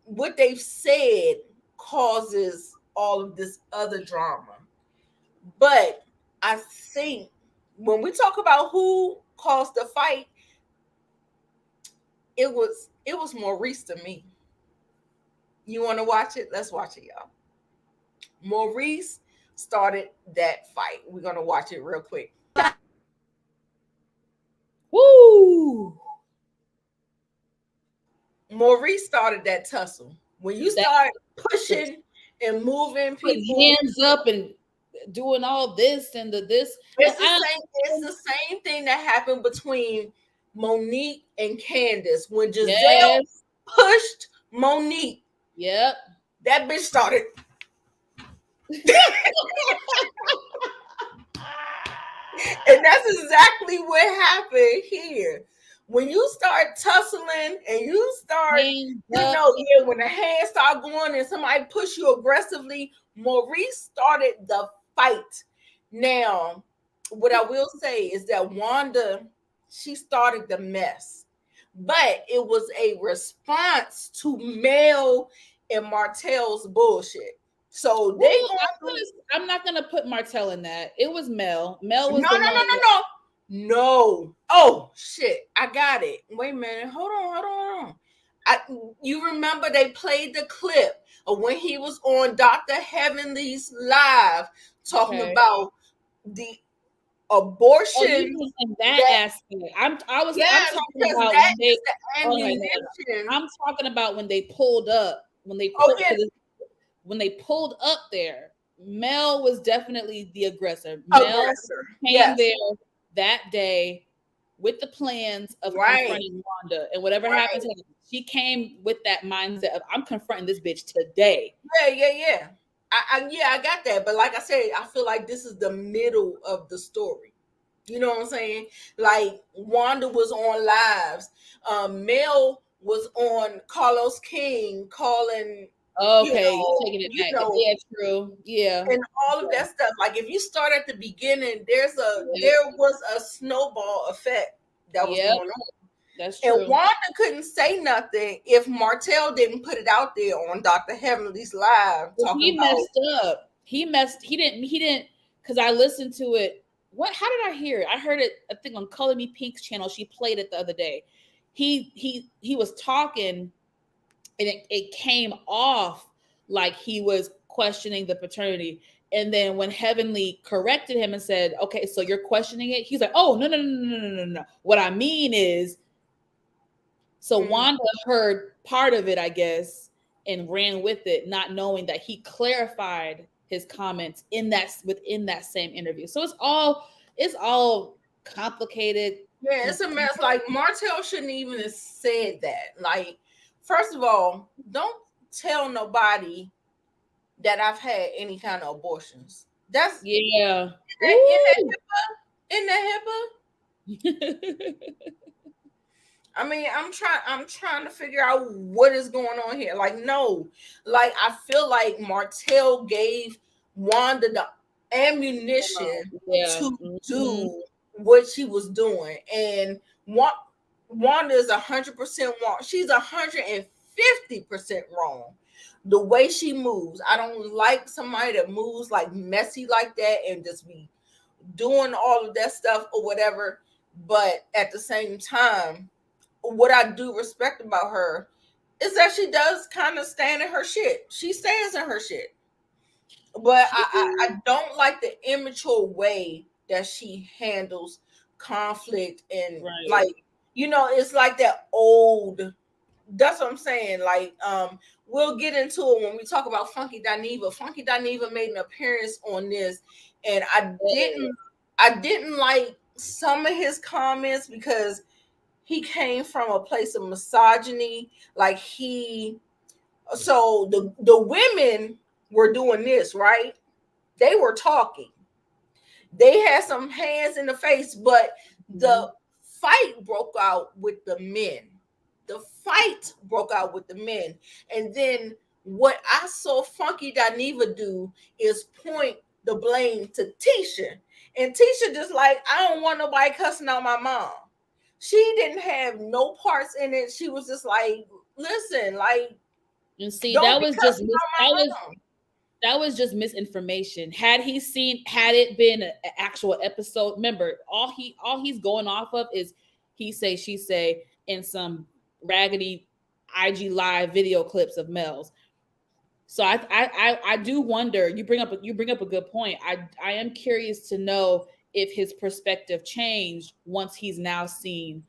what they've said causes all of this other drama. But I think when we talk about who caused the fight, it was Maurice to me. You want to watch it? Let's watch it, y'all. Maurice started that fight. We're going to watch it real quick. Woo! Maurice started that tussle. When you That start pushing and moving putting people, hands up and doing all this and this. And it's the same. It's the same thing that happened between Monique and Candace when Giselle yes, pushed Monique. yep. That bitch started. And that's exactly what happened here. When you start tussling and you start, Hands you up. know, yeah, when the hands start going and somebody push you aggressively, Maurice started the fight. Now, what I will say is that Wanda, she started the mess, but it was a response to Mel and Martell's bullshit. So they Well, going through. I'm not gonna put Martell in that. It was Mel. Mel No, was no, the no, one. no, no. No. Oh shit. I got it. Wait a minute. Hold on. You remember they played the clip of when he was on Dr. Heavenly's live talking Okay. about the Oh, you abortion. mean in that That, aspect? I'm yes, talking because about that when they. is the Oh my God. ammunition. I'm talking about when they pulled up. When they Oh pulled yeah, because when they pulled up there, Mel was definitely the aggressor. Mel aggressor. came Yes. there that day with the plans of Right. confronting Wanda, and whatever happened Right. to her, she came with that mindset of I'm confronting this bitch today. Yeah. I got that. But like I said, I feel like this is the middle of the story. You know what I'm saying? Like Wanda was on lives. Mel was on Carlos King calling, Okay, you taking it you back. know, Yeah, true. Yeah. and all of that stuff. Like if you start at the beginning, there Yep. was a snowball effect that was Yep. going on. That's And true. Wanda couldn't say nothing if Martell didn't put it out there on Dr. Heavenly's live But talking he about. messed up. He didn't because I listened to it. How did I hear it? I heard it, I think on Color Me Pink's channel. She played it the other day. He was talking and it came off like he was questioning the paternity. And then when Heavenly corrected him and said, okay, so you're questioning it, he's like, oh no. What I mean is, so Wanda heard part of it, I guess, and ran with it, not knowing that he clarified his comments within that same interview. So it's all complicated. Yeah, it's a mess. Like Martell shouldn't even have said that. Like, first of all, don't tell nobody that I've had any kind of abortions. That's Yeah. in Ooh. that HIPAA. I mean, I'm trying to figure out what is going on here. Like, no, like I feel like Martell gave Wanda the ammunition Yeah. to Mhm. do what she was doing, and Wanda is 100% wrong. She's 150% wrong. The way she moves, I don't like somebody that moves like messy like that and just be doing all of that stuff or whatever. But at the same time, what I do respect about her is that she does kind of stand in her shit. She stands in her shit. But I don't like the immature way that she handles conflict and Right. like, it's like that old. That's what I'm saying. Like, we'll get into it when we talk about Funky Dineva. Funky Dineva made an appearance on this, and I didn't like some of his comments because he came from a place of misogyny. Like so the women were doing this, right? They were talking. They had some hands in the face, but the fight broke out with the men. The fight broke out with the men. And then what I saw Funky Dineva do is point the blame to Tisha. And Tisha just like, I don't want nobody cussing out my mom. She didn't have no parts in it. She was just like, listen, like, And see, don't that be was just cussing out my mom. that was just misinformation. Had it been an actual episode, remember, all he's going off of is he say, she say, and some raggedy IG live video clips of Mel's. So I do wonder. You bring up a good point. I am curious to know if his perspective changed once he's now seen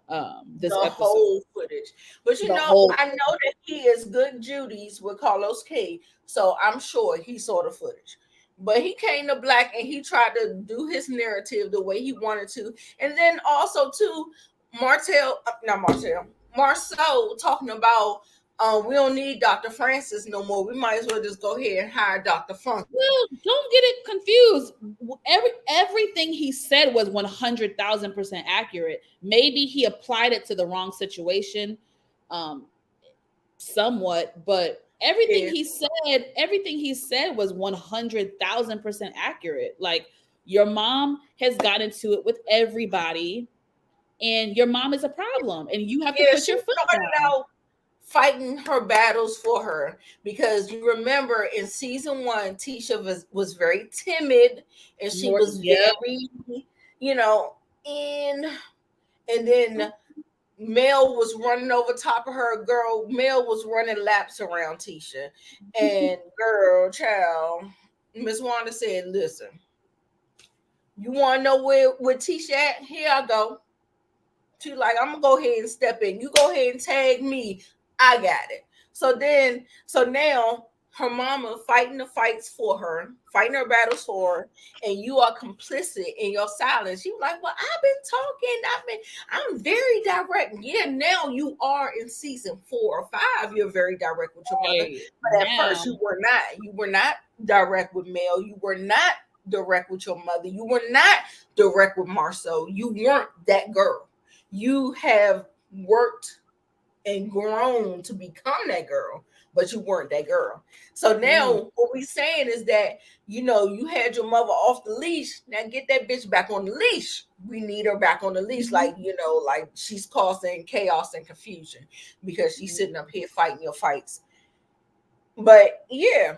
this The episode. whole footage. But The whole I know that he is good Judy's with Carlos K. So I'm sure he saw the footage. But he came to Black and he tried to do his narrative the way he wanted to. And then also too, Marcel talking about we don't need Dr. Francis no more. We might as well just go ahead and hire Dr. Funky. Well, don't get it confused. Everything he said was 100,000% accurate. Maybe he applied it to the wrong situation, somewhat, but everything he said was 100,000% accurate. Like, your mom has gotten into it with everybody, and your mom is a problem, and you have to put your foot down. Fighting her battles for her, because you remember in season 1 Tisha was very timid and she was very, you know, and then Mel was running over top of her. Girl, Mel was running laps around Tisha, and girl, child, Miss Wanda said, listen, you want to know where Tisha at? Here I go. She like, I'm gonna go ahead and step in. You go ahead and tag me. I got it. So now her mama fighting the fights for her, fighting her battles for her, and you are complicit in your silence. She was like, well, I've been talking. I'm very direct. Yeah, now you are in season 4 or 5. You're very direct with your mother. But at first you were not. You were not direct with Mel. You were not direct with your mother. You were not direct with Marceau. You weren't that girl. You have worked and grown to become that girl, but you weren't that girl. So now what we're saying is that, you had your mother off the leash. Now get that bitch back on the leash. We need her back on the leash. Like, like she's causing chaos and confusion because she's sitting up here fighting your fights. But yeah,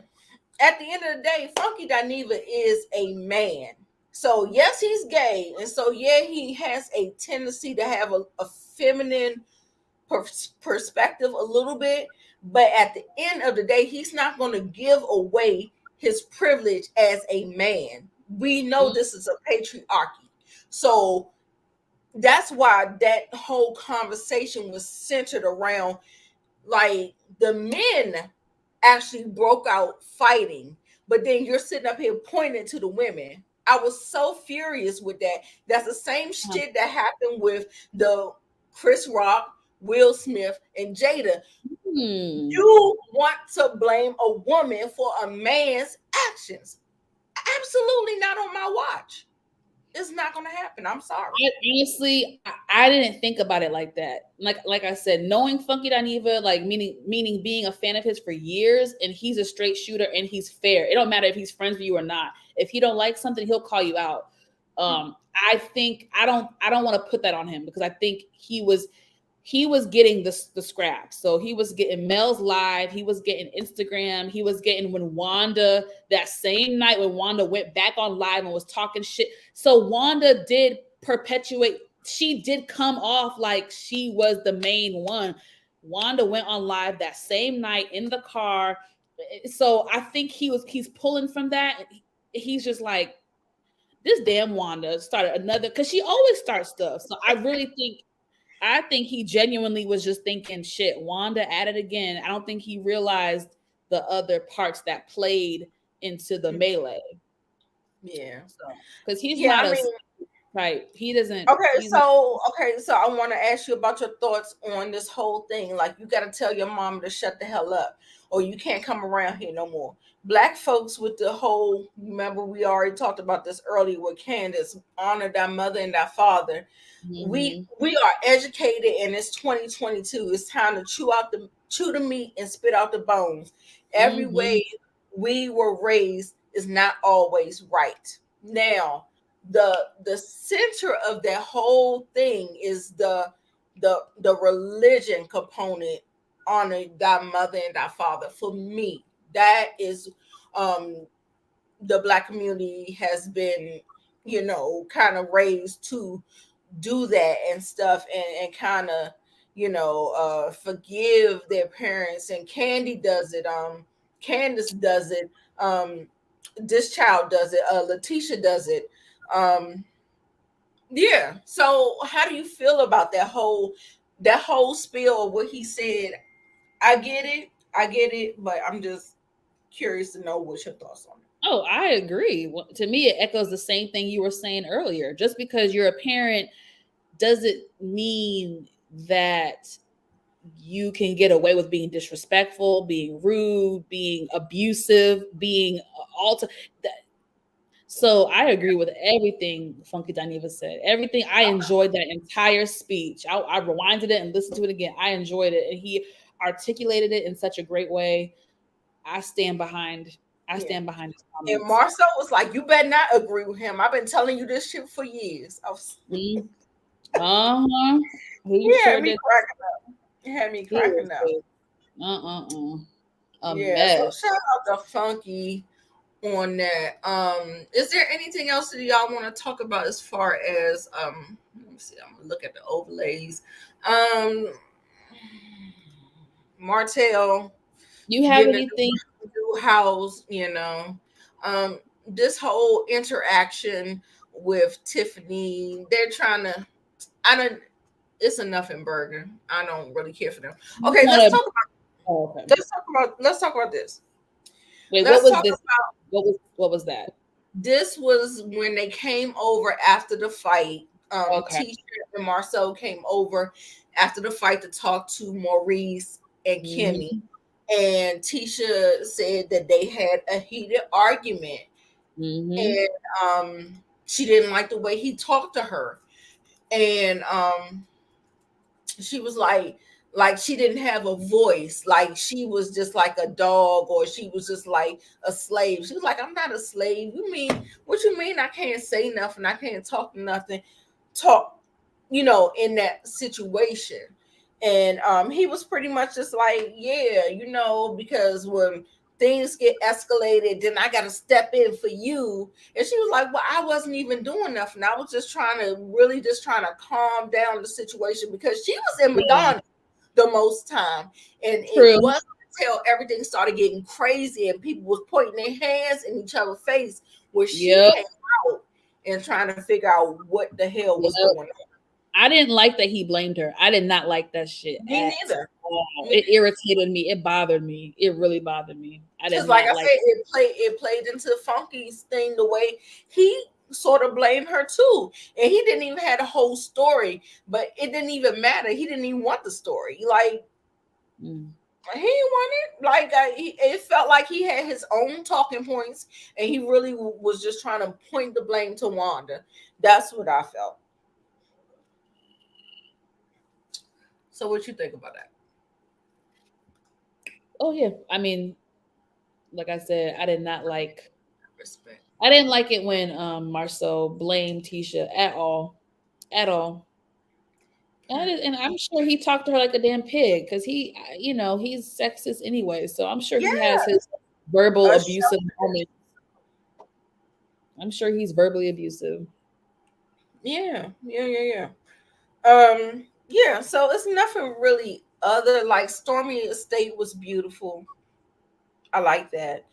at the end of the day, Funky Dineva is a man. So yes, he's gay. And so yeah, he has a tendency to have a feminine perspective a little bit, but at the end of the day, he's not going to give away his privilege as a man. We know this is a patriarchy, so that's why that whole conversation was centered around, like, the men actually broke out fighting, but then you're sitting up here pointing to the women. I was so furious with that. That's the same shit that happened with the Chris Rock, Will Smith, and Jada. You want to blame a woman for a man's actions. Absolutely not on my watch. It's not going to happen. I'm sorry. Honestly, I didn't think about it like that. Like I said, knowing Funky Dineva, like meaning being a fan of his for years, and he's a straight shooter and he's fair. It don't matter if he's friends with you or not. If he don't like something, he'll call you out. I think I don't want to put that on him, because I think he was getting the scraps. So he was getting Mel's live. He was getting Instagram. He was getting when Wanda, that same night when Wanda went back on live and was talking shit. So Wanda did perpetuate. She did come off like she was the main one. Wanda went on live that same night in the car. So I think he's pulling from that. He's just like, this damn Wanda started another, because she always starts stuff. So I think he genuinely was just thinking, shit, Wanda at it again. I don't think he realized the other parts that played into the melee. Yeah. Because he's not right. He doesn't. Okay, so I want to ask you about your thoughts on this whole thing. Like, you got to tell your mom to shut the hell up, or you can't come around here no more. Black folks with the whole, remember we already talked about this earlier with Candace, honor thy mother and thy father. We are educated, and it's 2022. It's time to chew the meat and spit out the bones. Every way we were raised is not always right. Now, the center of that whole thing is the religion component, honor thy mother and thy father. For me, that is the Black community has been, kind of raised to do that and stuff, and kind of forgive their parents. And Candy does it, Candace does it, this child does it, Letitia does it, Yeah. So how do you feel about that whole spiel of what he said? I get it, but I'm just curious to know what's your thoughts on it. Oh, I agree. To me, it echoes the same thing you were saying earlier. Just because you're a parent doesn't mean that you can get away with being disrespectful, being rude, being abusive, being all to that. So I agree with everything Funky Dineva said. Everything. I enjoyed that entire speech. I rewinded it and listened to it again. I enjoyed it, and he articulated it in such a great way. I stand behind. I Yeah. stand behind his And comments. Marcel was like, "You better not agree with him. I've been telling you this shit for years." Mm. Uh-huh. He He had sure me did. cracking up. He had me He was cracking up. just uh-uh-uh. A Yeah. So mess. shout out to Funky on that. Is there anything else that y'all want to talk about as far as let me see, I'm gonna look at the overlays. Um Martell You have getting a anything? new house, you know. This whole interaction with Tiffany, they're trying to I don't it's enough in Bergen. I don't really care for them. You Okay, want to? Oh, okay. let's talk about this. Wait, what Let's was talk this? What was that? This was when they came over after the fight. Okay. Tisha and Marcel came over after the fight to talk to Maurice and Kimmy. Mm-hmm. And Tisha said that they had a heated argument. Mm-hmm. And she didn't like the way he talked to her. And she was like she didn't have a voice, like she was just like a dog, or she was just like a slave. She was like, I'm not a slave. You mean what? You mean I can't say nothing, I can't talk nothing, talk, in that situation. And he was pretty much just like, yeah, because when things get escalated, then I got to step in for you. And she was like, well, I wasn't even doing nothing. I was just trying to calm down the situation, because she was in Yeah. Madonna the most time. And it True. wasn't until everything started getting crazy and people was pointing their hands in each other's face where she Yep. came out and trying to figure out what the hell was Yep. going on. I didn't like that he blamed her. I did not like that shit Me at neither. all. It irritated me. It bothered me. It really bothered me. I did Because like not I like. said, it played into Funky's thing, the way he sort of blamed her too. And he didn't even have the whole story, but it didn't even matter. He didn't even want the story. Like, Mm. he didn't want it. Like, it felt like he had his own talking points, and he really was just trying to point the blame to Wanda. That's what I felt. So what you think about that? Oh yeah. I mean, like I said, I did not like. Respect. I didn't like it when Marcel blamed Tisha at all, at all. And I'm sure he talked to her like a damn pig because he's sexist anyway. So I'm sure Yeah, he has his verbal a abusive show. moments. I'm sure he's verbally abusive. Yeah. Yeah, so it's nothing really other, like Stormy Estate was beautiful. I like that.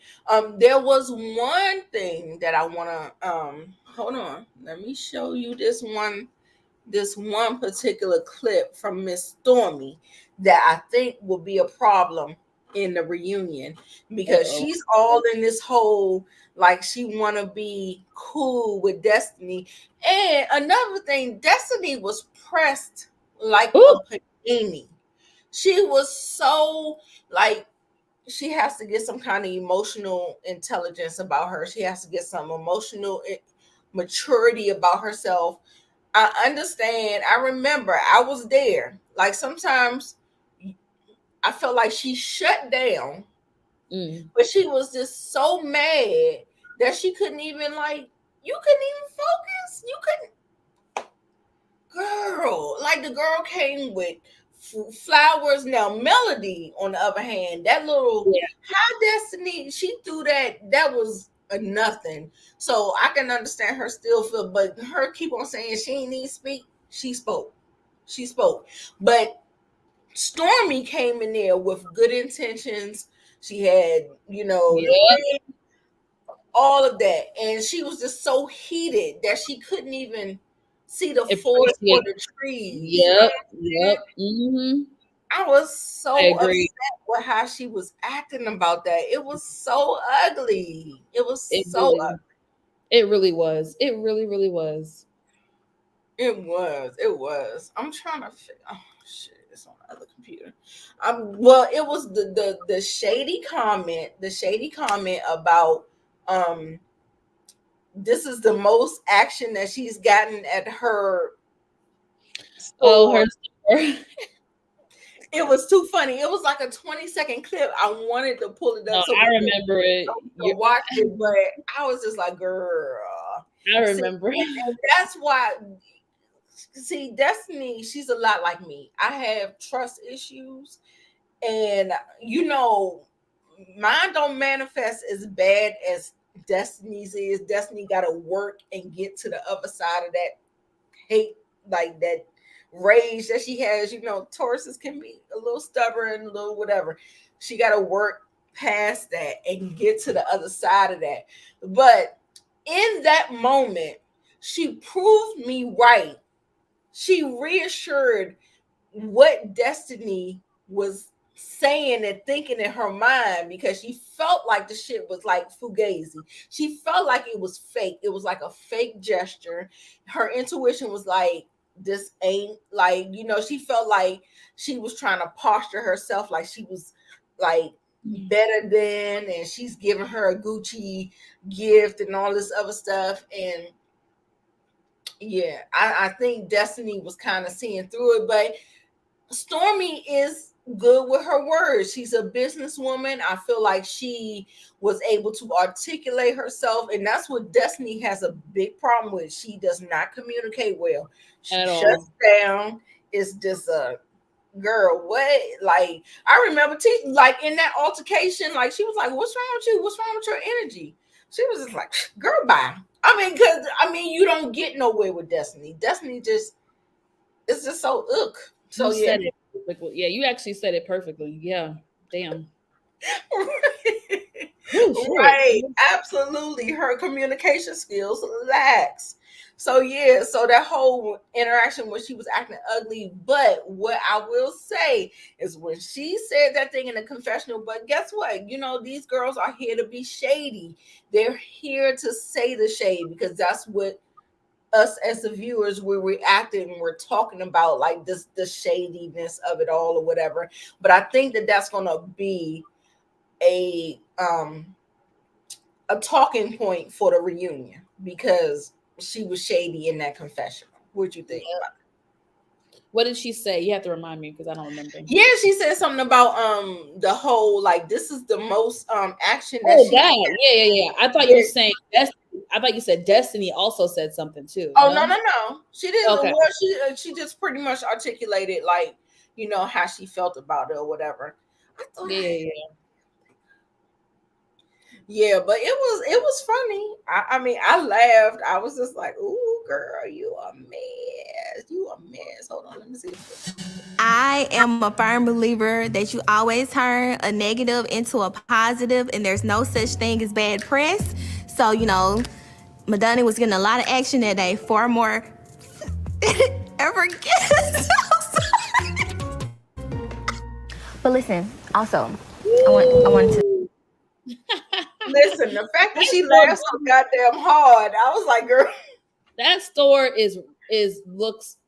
There was one thing that I wanna hold on. Let me show you this one particular clip from Miss Stormy that I think will be a problem in the reunion, because Uh-oh. she's all in this whole, like, she want to be cool with Destiny. And another thing, Destiny was pressed like Ooh, a panini. She was so, like, she has to get some kind of emotional intelligence about her. She has to get some emotional maturity about herself. I understand. I remember I was there. Like, sometimes I felt like she shut down, mm, but she was just so mad that she couldn't even, like, you couldn't even focus. You couldn't, girl. Like, the girl came with flowers. Now Melody, on the other hand, that little yeah, high Destiny, she threw that. That was a nothing. So I can understand her still feel, but her keep on saying she ain't need to speak. She spoke. She spoke. But Stormy came in there with good intentions. She had, the yeah. ring, all of that. And she was just so heated that she couldn't even see the forest for Appreciate. the trees. You know Yep. what I'm saying? Yep. Mm-hmm. I was I so agree. upset with how she was acting about that. It was so ugly. It was It so really, it really was. It really, really was. It was. It was. I'm trying to figure. Oh shit! It's on the other computer. Well, it was the shady comment. The shady comment about this is the most action that she's gotten at her Oh, her store. store. It was too funny. It was like a 20-second clip. I wanted to pull it No, up so I we could remember it. watch it, but I was just like, girl. I See, remember. and that's why. See, Destiny, she's a lot like me. I have trust issues, and mine don't manifest as bad as Destiny's is. Destiny got to work and get to the other side of that hate, like that rage that she has. Tauruses can be a little stubborn, a little whatever. She got to work past that and get to the other side of that. But in that moment, she proved me right. She reassured what Destiny was saying and thinking in her mind, because she felt like the shit was like fugazi. She felt like it was fake. It was like a fake gesture. Her intuition was like, this ain't like, she felt like she was trying to posture herself like she was like better than, and she's giving her a Gucci gift and all this other stuff. And yeah, I think Destiny was kind of seeing through it, but Stormy is good with her words. She's a businesswoman. I feel like she was able to articulate herself, and that's what Destiny has a big problem with. She does not communicate well. She At shuts all. down. It's just a girl. What? Like, I remember like in that altercation, like she was like, "What's wrong with you? What's wrong with your energy?" She was just like, "Girl, bye." Because you don't get nowhere with Destiny. Destiny just it's just so ugh. So You yeah. said it perfectly. Yeah, you actually said it perfectly. Yeah. Damn. Oh shit. Right, absolutely. Her communication skills lacks. So yeah, so that whole interaction when she was acting ugly. But what I will say is when she said that thing in the confessional, but guess what? These girls are here to be shady. They're here to say the shade, because that's what us as the viewers we're reacting, we're talking about, like this, the shadiness of it all or whatever. But I think that that's gonna be a talking point for the reunion, because she was shady in that confessional. What you think Yeah. about it? What did she say? You have to remind me because I don't remember. Yeah, she said something about the whole, like, this is the most action that Oh, she that. Yeah. I thought you were did. saying Destiny. I thought you said Destiny also said something too. Oh, No? no, she didn't. Okay. Well, she just pretty much articulated, like, how she felt about it or whatever. I thought, Yeah. yeah, but it was funny. I laughed. I was just like, "Ooh, girl, you a mess. You a mess." Hold on, let me see. I am a firm believer that you always turn a negative into a positive, and there's no such thing as bad press. So, Madonna was getting a lot of action that day. Far more ever guess. But listen, also, I wanted to. Listen, the fact that That she store, laughed so goddamn hard, I was like, "Girl." that store is looks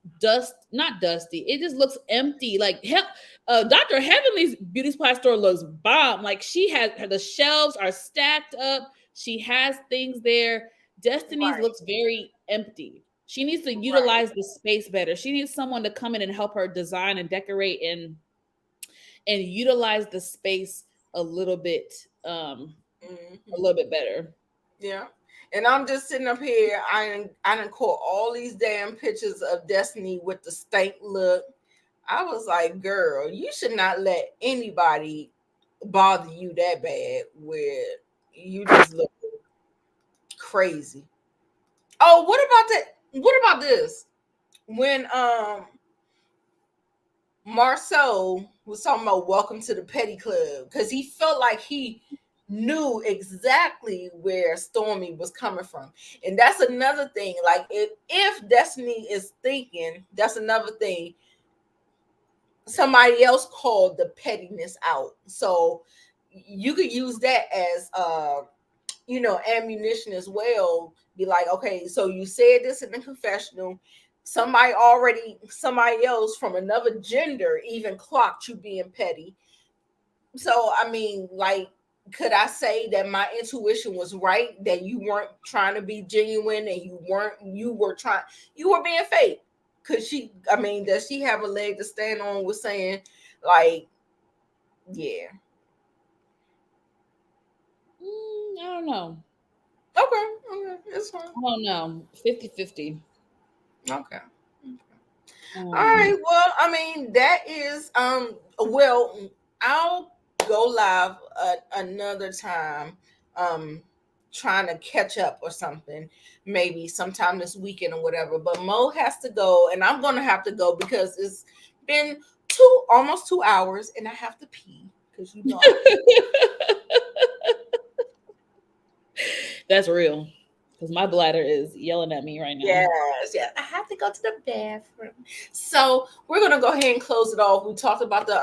not dusty. It just looks empty. Like Dr. Heavenly's beauty supply store looks bomb. Like she has the shelves are stacked up. She has things there. Destiny's Right, looks very empty. She needs to right. utilize the space better. She needs someone to come in and help her design and decorate and utilize the space a little bit a little bit better. Yeah. And I'm just sitting up here. I didn't caught all these damn pictures of Destiny with the stank look. I was like, girl, you should not let anybody bother you that bad where you just look crazy. Oh, what about that? What about this? When Marceau was talking about welcome to the petty club, because he felt like he knew exactly where Stormy was coming from. And that's another thing. Like if Destiny is thinking, that's another thing. Somebody else called the pettiness out. So you could use that as ammunition as well. Be like, okay, so you said this in the confessional. Somebody else from another gender even clocked you being petty. So I mean, like, could I say that my intuition was right, that you weren't trying to be genuine and you were being fake? Does she have a leg to stand on with saying, like, yeah? I don't know. Okay, it's fine. I don't know. 50-50. Okay. All right. Well, I mean, that is well, I'll go live another time, trying to catch up or something, maybe sometime this weekend or whatever. But Mo has to go, and I'm gonna have to go because it's been almost 2 hours, and I have to pee because That's real. Because my bladder is yelling at me right now. Yes, I have to go to the bathroom. So we're gonna go ahead and close it off. We talked about the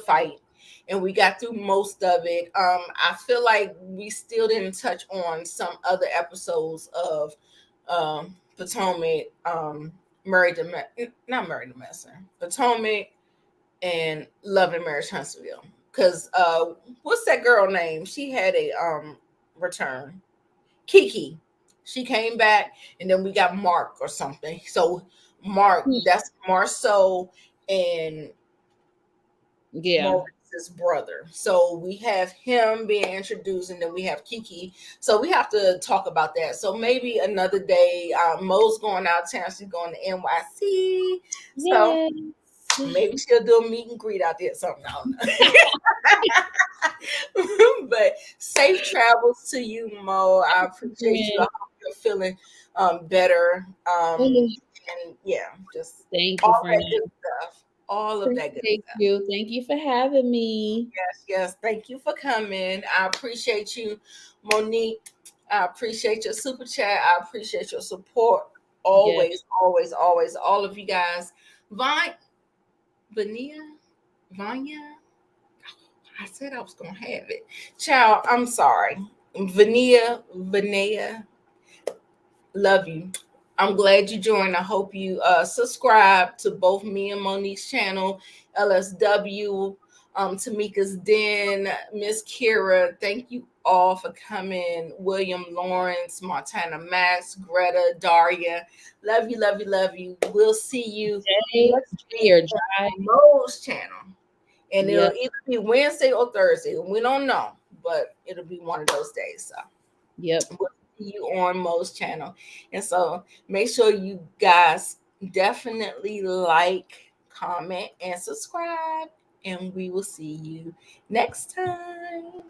fight, and we got through most of it. I feel like we still didn't touch on some other episodes of Potomac, not Married to Medicine, Potomac, and Love and Marriage Huntsville. Because what's that girl name? She had a return. Kiki. She came back, and then we got Mark or something. So Mark, that's Marceau and Maurice's brother. So we have him being introduced, and then we have Kiki. So we have to talk about that. So maybe another day. Mo's going out of town. She's going to NYC. So maybe she'll do a meet and greet out there. Something. I don't know. But safe travels to you, Mo. I appreciate you. I hope you're feeling better. And yeah, just thank you, all friend. that good stuff. All of that good stuff. Thank you for having me. Yes. Thank you for coming. I appreciate you, Monique. I appreciate your super chat. I appreciate your support. Always. All of you guys. Vanya. I said I was gonna have it. Child, I'm sorry. Vanilla, love you. I'm glad you joined. I hope you subscribe to both me and Monique's channel, LSW, Tamika's Den, Miss Kira. Thank you all for coming. William Lawrence, Montana Max, Greta, Daria. Love you. We'll see you next week on Mo's channel. And it'll either be Wednesday or Thursday. We don't know, but it'll be one of those days. So we'll see you on Mo's channel. And so make sure you guys definitely like, comment, and subscribe. And we will see you next time.